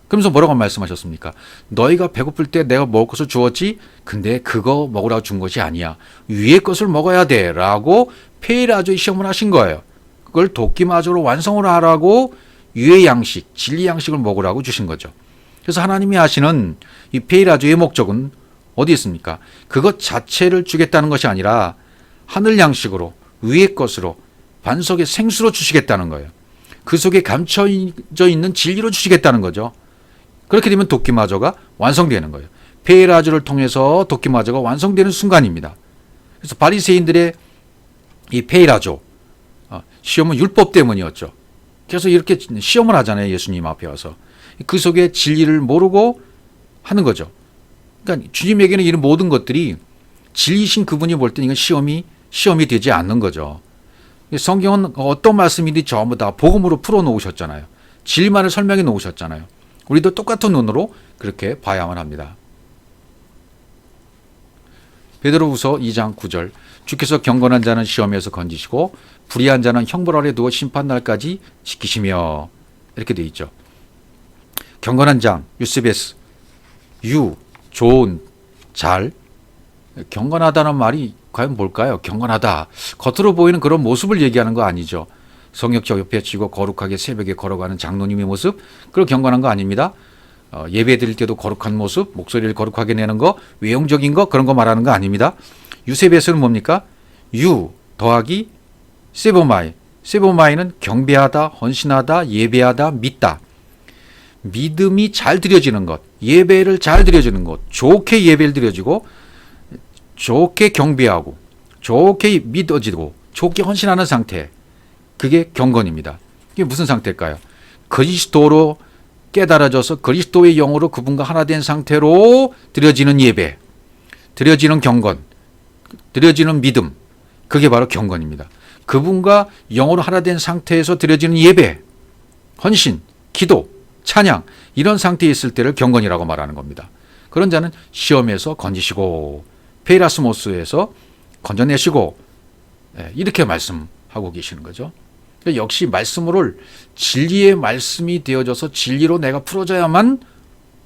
그러면서 뭐라고 말씀하셨습니까? 너희가 배고플 때 내가 먹을 것을 주었지, 근데 그거 먹으라고 준 것이 아니야. 위의 것을 먹어야 돼 라고 페이라조의 시험을 하신 거예요. 그걸 도끼마저로 완성을 하라고 위의 양식, 진리 양식을 먹으라고 주신 거죠. 그래서 하나님이 하시는 이 페이라조의 목적은 어디 있습니까? 그것 자체를 주겠다는 것이 아니라 하늘 양식으로, 위의 것으로, 반석의 생수로 주시겠다는 거예요. 그 속에 감춰져 있는 진리로 주시겠다는 거죠. 그렇게 되면 도끼마저가 완성되는 거예요. 페이라조를 통해서 도끼마저가 완성되는 순간입니다. 그래서 바리새인들의 이 페이라조 시험은 율법 때문이었죠. 그래서 이렇게 시험을 하잖아요. 예수님 앞에 와서. 그 속에 진리를 모르고 하는 거죠. 그러니까 주님에게는 이런 모든 것들이 진리신 그분이 볼 때는 이건 시험이 되지 않는 거죠. 성경은 어떤 말씀이든지 전부 다 복음으로 풀어놓으셨잖아요. 진리만을 설명해 놓으셨잖아요. 우리도 똑같은 눈으로 그렇게 봐야만 합니다. 베드로후서 2장 9절 주께서 경건한 자는 시험에서 건지시고 불의한 자는 형벌 아래 두어 심판날까지 지키시며 이렇게 되어 있죠. 경건한 자, 유스베스, 좋은, 잘. 경건하다는 말이 과연 뭘까요? 경건하다. 겉으로 보이는 그런 모습을 얘기하는 거 아니죠. 성역적 옆에 치고 거룩하게 새벽에 걸어가는 장로님의 모습, 그걸 경건한 거 아닙니다. 예배 드릴 때도 거룩한 모습, 목소리를 거룩하게 내는 거, 외형적인 거, 그런 거 말하는 거 아닙니다. 유세베스는 뭡니까? 더하기 세보마이. 세보마이는 경배하다, 헌신하다, 예배하다, 믿다. 믿음이 잘 드려지는 것, 예배를 잘 드려지는 것, 좋게 예배를 드려지고, 좋게 경배하고, 좋게 믿어지고, 좋게 헌신하는 상태. 그게 경건입니다. 이게 무슨 상태일까요? 그리스도로 깨달아져서 그리스도의 영으로 그분과 하나 된 상태로 드려지는 예배, 드려지는 경건, 드려지는 믿음, 그게 바로 경건입니다. 그분과 영으로 하나 된 상태에서 드려지는 예배, 헌신, 기도, 찬양 이런 상태에 있을 때를 경건이라고 말하는 겁니다. 그런 자는 시험에서 건지시고 페이라스모스에서 건져내시고 이렇게 말씀하고 계시는 거죠. 역시 말씀을 진리의 말씀이 되어져서 진리로 내가 풀어져야만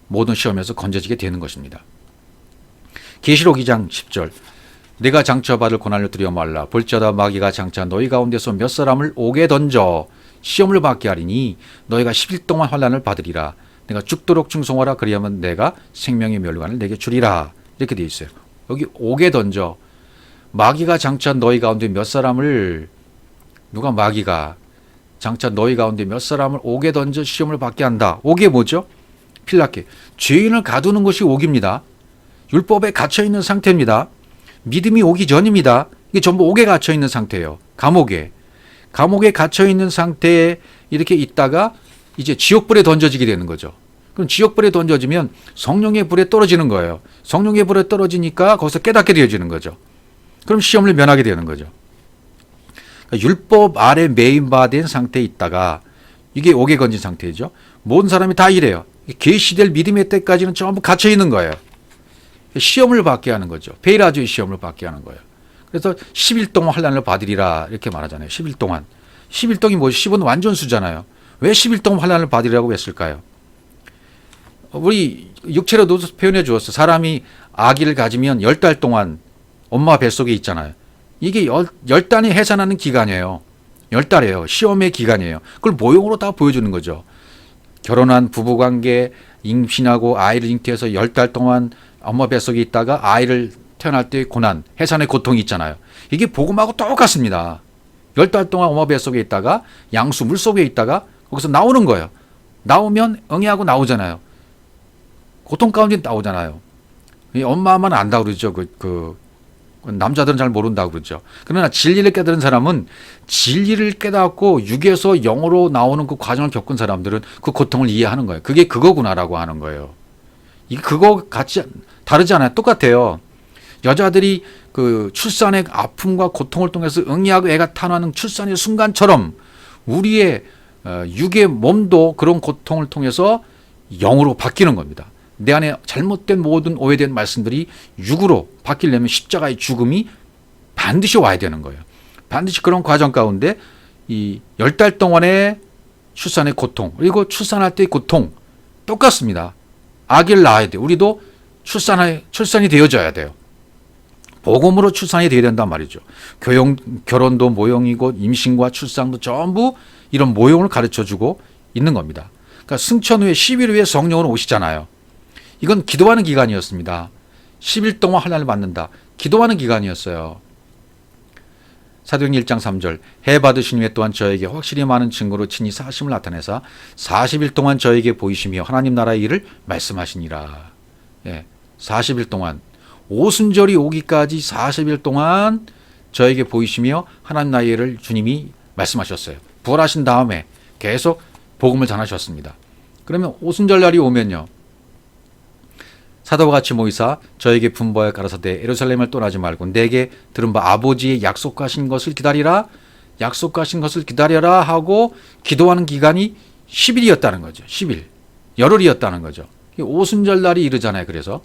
모든 시험에서 건져지게 되는 것입니다. 계시록 2장 10절 내가 장차받을 고난을 두려워 말라. 볼지어다 마귀가 장차 너희 가운데서 몇 사람을 옥에 던져 시험을 받게 하리니 너희가 10일 동안 환난을 받으리라. 내가 죽도록 충성하라. 그리하면 내가 생명의 멸관을 내게 주리라. 이렇게 되어 있어요. 여기 옥에 던져 마귀가 장차 너희 가운데 몇 사람을 누가 마귀가 장차 너희 가운데 몇 사람을 옥에 던져 시험을 받게 한다. 옥이 뭐죠? 필라케. 죄인을 가두는 것이 옥입니다. 율법에 갇혀있는 상태입니다. 믿음이 오기 전입니다. 이게 전부 옥에 갇혀있는 상태예요. 감옥에 갇혀있는 상태에 이렇게 있다가 이제 지옥불에 던져지게 되는 거죠. 그럼 지옥불에 던져지면 성령의 불에 떨어지는 거예요. 성령의 불에 떨어지니까 거기서 깨닫게 되어지는 거죠. 그럼 시험을 면하게 되는 거죠. 그러니까 율법 아래 매인바된 상태에 있다가 이게 옥에 건진 상태죠. 모든 사람이 다 이래요. 계시될 믿음의 때까지는 전부 갇혀 있는 거예요. 시험을 받게 하는 거죠. 페이라주의 시험을 받게 하는 거예요. 그래서 10일 동안 환난을 받으리라 이렇게 말하잖아요. 10일 동안. 10일 동이 뭐죠? 10은 완전수잖아요. 왜 10일 동안 환난을 받으리라고 했을까요? 우리 육체로도 표현해 주었어요. 사람이 아기를 가지면 10달 동안 엄마 뱃속에 있잖아요. 이게 10달이 해산하는 기간이에요. 10달이에요. 시험의 기간이에요. 그걸 모형으로 다 보여주는 거죠. 결혼한 부부관계, 임신하고 아이를 잉태해서 10달 동안 엄마 뱃속에 있다가 아이를 태어날 때의 고난, 해산의 고통이 있잖아요. 이게 복음하고 똑같습니다. 10달 동안 엄마 뱃속에 있다가 양수 물속에 있다가 거기서 나오는 거예요. 나오면 응애하고 나오잖아요. 고통 가운데 나오잖아요. 엄마만 안다고 그러죠. 남자들은 잘 모른다고 그러죠. 그러나 진리를 깨달은 사람은 진리를 깨닫고 육에서 영으로 나오는 그 과정을 겪은 사람들은 그 고통을 이해하는 거예요. 그게 그거구나라고 하는 거예요. 그거 같이 다르지 않아요. 똑같아요. 여자들이 그 출산의 아픔과 고통을 통해서 응애하고 애가 탄하는 출산의 순간처럼 우리의 육의 몸도 그런 고통을 통해서 영으로 바뀌는 겁니다. 내 안에 잘못된 모든 오해된 말씀들이 육으로 바뀌려면 십자가의 죽음이 반드시 와야 되는 거예요. 반드시 그런 과정 가운데 이 10달 동안의 출산의 고통 그리고 출산할 때의 고통 똑같습니다. 아기를 낳아야 돼요. 우리도 출산이 되어져야 돼요. 복음으로 출산이 되어야 된단 말이죠. 결혼도 모형이고 임신과 출산도 전부 이런 모형을 가르쳐주고 있는 겁니다. 그러니까 승천 후에 10일 후에 성령으로 오시잖아요. 이건 기도하는 기간이었습니다. 10일 동안 환난을 받는다. 기도하는 기간이었어요. 사도행전 1장 3절 해 받으신 후에 또한 저에게 확실히 많은 증거로 친히 사심을 나타내사 40일 동안 저에게 보이시며 하나님 나라의 일을 말씀하시니라. 40일 동안 오순절이 오기까지 40일 동안 저에게 보이시며 하나님 나라의 일을 주님이 말씀하셨어요. 부활하신 다음에 계속 복음을 전하셨습니다. 그러면 오순절 날이 오면요. 사도와 같이 모이사 저에게 분부하여 가라사대 예루살렘을 떠나지 말고 내게 들은 바 아버지의 약속하신 것을 기다리라. 약속하신 것을 기다려라 하고 기도하는 기간이 10일이었다는 거죠. 10일. 열흘이었다는 거죠. 오순절 날이 이르잖아요. 그래서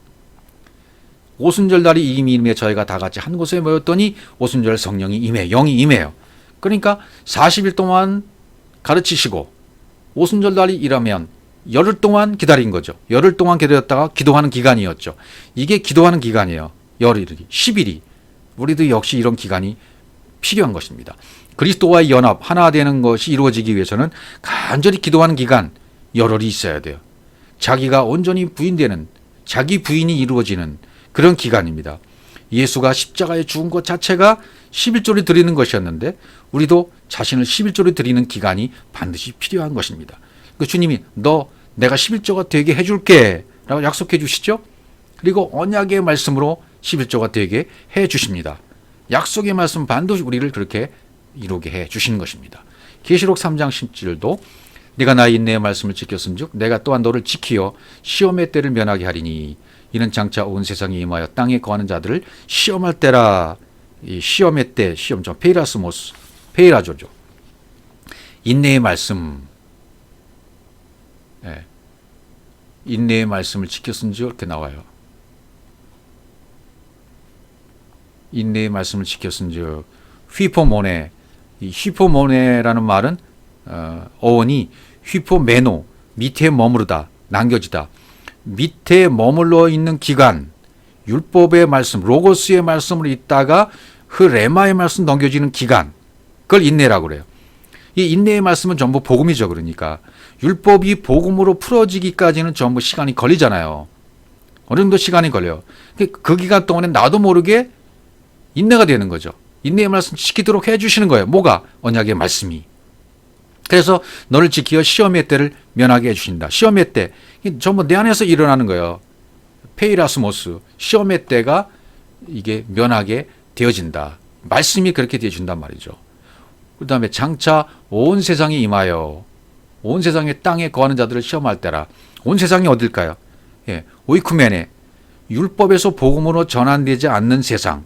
오순절 날이 이미 임해 저희가 다 같이 한 곳에 모였더니 오순절 성령이 임해 영이 임해요. 그러니까 40일 동안 가르치시고 오순절 날이 일하면 열흘 동안 기다린 거죠. 열흘 동안 기다렸다가 기도하는 기간이었죠. 이게 기도하는 기간이에요. 열흘이 10일이. 우리도 역시 이런 기간이 필요한 것입니다. 그리스도와의 연합 하나 되는 것이 이루어지기 위해서는 간절히 기도하는 기간 열흘이 있어야 돼요. 자기가 온전히 부인되는 자기 부인이 이루어지는 그런 기간입니다. 예수가 십자가에 죽은 것 자체가 11조를 드리는 것이었는데 우리도 자신을 11조를 드리는 기간이 반드시 필요한 것입니다. 그 주님이 내가 11조가 되게 해줄게 라고 약속해 주시죠. 그리고 언약의 말씀으로 11조가 되게 해 주십니다. 약속의 말씀 반드시 우리를 그렇게 이루게 해 주시는 것입니다. 계시록 3장 10절도 네가 나의 인내의 말씀을 지켰음즉 내가 또한 너를 지키어 시험의 때를 면하게 하리니 이는 장차 온 세상에 임하여 땅에 거하는 자들을 시험할 때라 이 시험의 때 시험점 페이라스모스 페이라조죠. 인내의 말씀, 예. 인내의 말씀을 지켰은지 이렇게 나와요. 인내의 말씀을 지켰은즉 휘포모네, 이 휘포모네라는 말은 어원이 휘포메노, 밑에 머무르다, 남겨지다. 밑에 머물러 있는 기간, 율법의 말씀, 로고스의 말씀을 읽다가 그 레마의 말씀 넘겨지는 기간, 그걸 인내라고 그래요. 이 인내의 말씀은 전부 복음이죠. 그러니까 율법이 복음으로 풀어지기까지는 전부 시간이 걸리잖아요. 어느 정도 시간이 걸려요. 그 기간 동안에 나도 모르게 인내가 되는 거죠. 인내의 말씀 지키도록 해주시는 거예요. 뭐가? 언약의 말씀이. 그래서 너를 지키어 시험의 때를 면하게 해주신다. 시험의 때, 전부 내 안에서 일어나는 거예요. 페이라스모스, 시험의 때가 이게 면하게 되어진다. 말씀이 그렇게 되어준단 말이죠. 그 다음에 장차 온 세상에 임하여 온 세상의 땅에 거하는 자들을 시험할 때라. 온 세상이 어딜까요? 예, 오이쿠메네, 율법에서 복음으로 전환되지 않는 세상,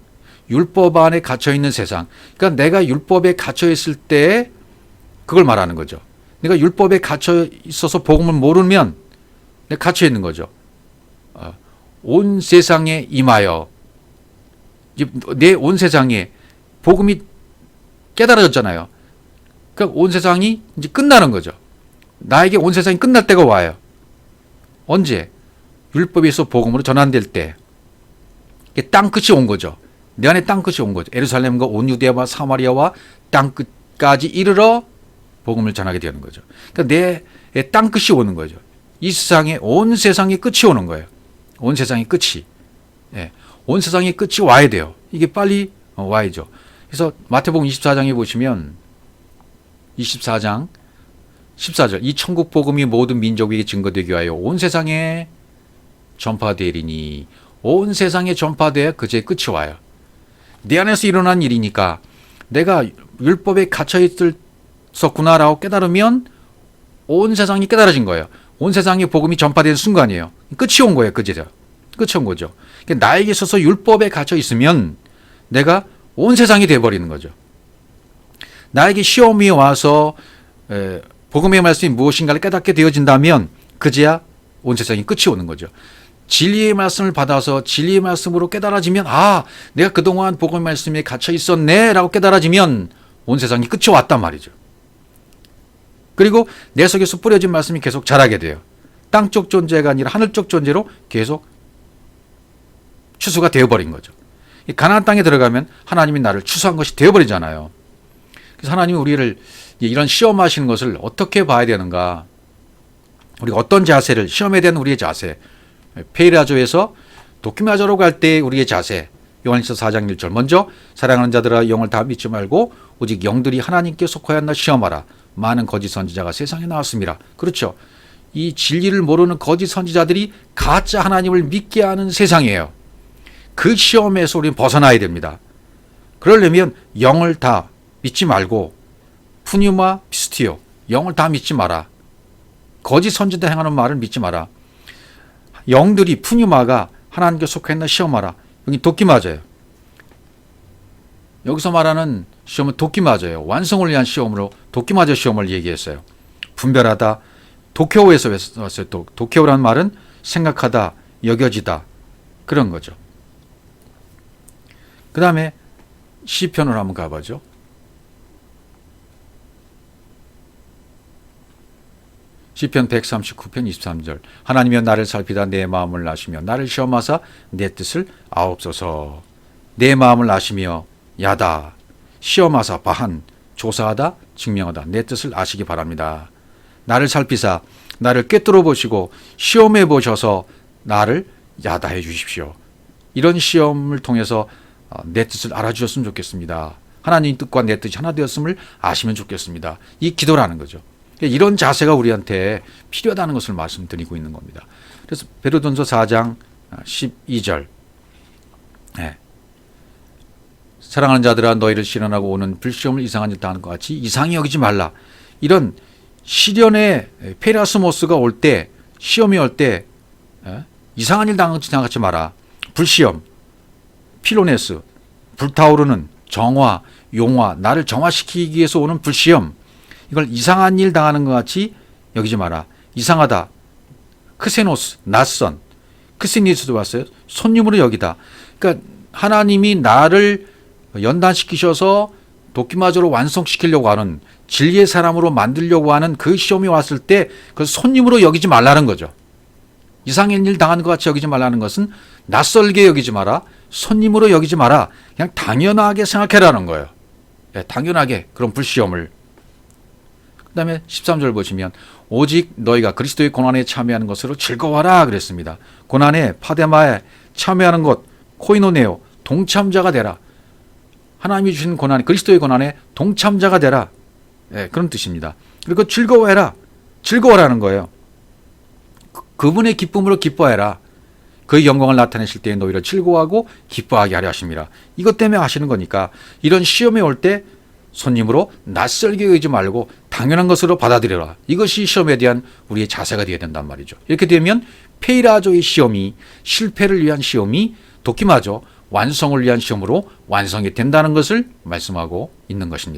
율법 안에 갇혀있는 세상. 그러니까 내가 율법에 갇혀있을 때 그걸 말하는 거죠. 내가 율법에 갇혀 있어서 복음을 모르면 내가 갇혀 있는 거죠. 온 세상에 임하여, 내 온 세상에 복음이 깨달아졌잖아요. 그러니까 온 세상이 이제 끝나는 거죠. 나에게 온 세상이 끝날 때가 와요. 언제? 율법에서 복음으로 전환될 때. 땅 끝이 온 거죠. 내 안에 땅 끝이 온 거죠. 예루살렘과 온 유대와 사마리아와 땅 끝까지 이르러 복음을 전하게 되는 거죠. 그러니까 내 땅 끝이 오는 거죠. 이 세상에 온 세상의 끝이 오는 거예요. 온 세상의 끝이. 예, 온 세상의 끝이 와야 돼요. 이게 빨리 와야죠. 그래서 마태복음 24장에 보시면 24장 14절, 이 천국 복음이 모든 민족에게 증거되게 하여 온 세상에 전파되리니, 온 세상에 전파돼야 그제 끝이 와요. 내 안에서 일어난 일이니까 내가 율법에 갇혀 있었구나라고 깨달으면 온 세상이 깨달아진 거예요. 온 세상에 복음이 전파되는 순간이에요. 끝이 온 거예요. 그제요. 끝이 온 거죠. 나에게 있어서 율법에 갇혀 있으면 내가 온 세상이 돼버리는 거죠. 나에게 시험이 와서 복음의 말씀이 무엇인가를 깨닫게 되어진다면 그제야 온 세상이 끝이 오는 거죠. 진리의 말씀을 받아서 진리의 말씀으로 깨달아지면, 아, 내가 그동안 복음의 말씀에 갇혀 있었네 라고 깨달아지면 온 세상이 끝이 왔단 말이죠. 그리고 내 속에서 뿌려진 말씀이 계속 자라게 돼요. 땅쪽 존재가 아니라 하늘쪽 존재로 계속 추수가 되어버린 거죠. 가나안 땅에 들어가면 하나님이 나를 추수한 것이 되어버리잖아요. 그래서 하나님이 우리를 이런 시험하시는 것을 어떻게 봐야 되는가, 우리가 어떤 자세를, 시험에 대한 우리의 자세, 페이라조에서 도키마조로 갈 때 우리의 자세, 요한일서 4장 1절, 먼저 사랑하는 자들아 영을 다 믿지 말고 오직 영들이 하나님께 속하였나 시험하라. 많은 거짓 선지자가 세상에 나왔습니다. 그렇죠. 이 진리를 모르는 거짓 선지자들이 가짜 하나님을 믿게 하는 세상이에요. 그 시험에서 우리는 벗어나야 됩니다. 그러려면 영을 다 믿지 말고 푸뉴마 피스티오, 영을 다 믿지 마라. 거짓 선지자 행하는 말을 믿지 마라. 영들이, 푸뉴마가 하나님께 속했나 시험하라. 여기 도끼마저예요. 여기서 말하는 시험은 도끼마저예요. 완성을 위한 시험으로 도끼마저 시험을 얘기했어요. 분별하다, 도쿄에서 왔어요. 도쿄라는 말은 생각하다, 여겨지다, 그런 거죠. 그 다음에 시편으로 한번 가보죠. 시편 139편 23절, 하나님이여 나를 살피다 내 마음을 아시며 나를 시험하사 내 뜻을 아옵소서. 내 마음을 아시며 야다, 시험하사 바한, 조사하다, 증명하다, 내 뜻을 아시기 바랍니다. 나를 살피사, 나를 꿰뚫어 보시고 시험해 보셔서 나를 야다해 주십시오. 이런 시험을 통해서 내 뜻을 알아주셨으면 좋겠습니다. 하나님 뜻과 내 뜻이 하나 되었음을 아시면 좋겠습니다. 이 기도라는 거죠. 이런 자세가 우리한테 필요하다는 것을 말씀드리고 있는 겁니다. 그래서 베드로전서 4장 12절, 네. 사랑하는 자들아 너희를 시련하고 오는 불시험을 이상한 일 당하는 것 같이 이상히 여기지 말라. 이런 시련의 페라스모스가 올 때, 시험이 올 때 이상한 일 당하지 마라. 불시험, 필로네스, 불타오르는 정화, 용화, 나를 정화시키기 위해서 오는 불시험, 이걸 이상한 일 당하는 것 같이 여기지 마라. 이상하다. 크세노스, 낯선. 크시니스도 봤어요. 손님으로 여기다. 그러니까 하나님이 나를 연단시키셔서 도끼마저로 완성시키려고 하는, 진리의 사람으로 만들려고 하는 그 시험이 왔을 때 그 손님으로 여기지 말라는 거죠. 이상한 일 당하는 것 같이 여기지 말라는 것은 낯설게 여기지 마라. 손님으로 여기지 마라. 그냥 당연하게 생각해라는 거예요. 네, 당연하게 그런 불시험을. 그 다음에 13절 보시면 오직 너희가 그리스도의 고난에 참여하는 것으로 즐거워하라 그랬습니다. 고난에 파데마에 참여하는 것, 코이노네오, 동참자가 되라. 하나님이 주신 고난, 그리스도의 고난에 동참자가 되라. 네, 그런 뜻입니다. 그리고 즐거워해라. 즐거워라는 거예요. 그분의 기쁨으로 기뻐해라. 그의 영광을 나타내실 때에 너희를 즐거워하고 기뻐하게 하려 하십니다. 이것 때문에 하시는 거니까 이런 시험에 올 때 손님으로 낯설게 여기지 말고 당연한 것으로 받아들여라. 이것이 시험에 대한 우리의 자세가 되어야 된단 말이죠. 이렇게 되면 페이라조의 시험이, 실패를 위한 시험이 도끼마저 완성을 위한 시험으로 완성이 된다는 것을 말씀하고 있는 것입니다.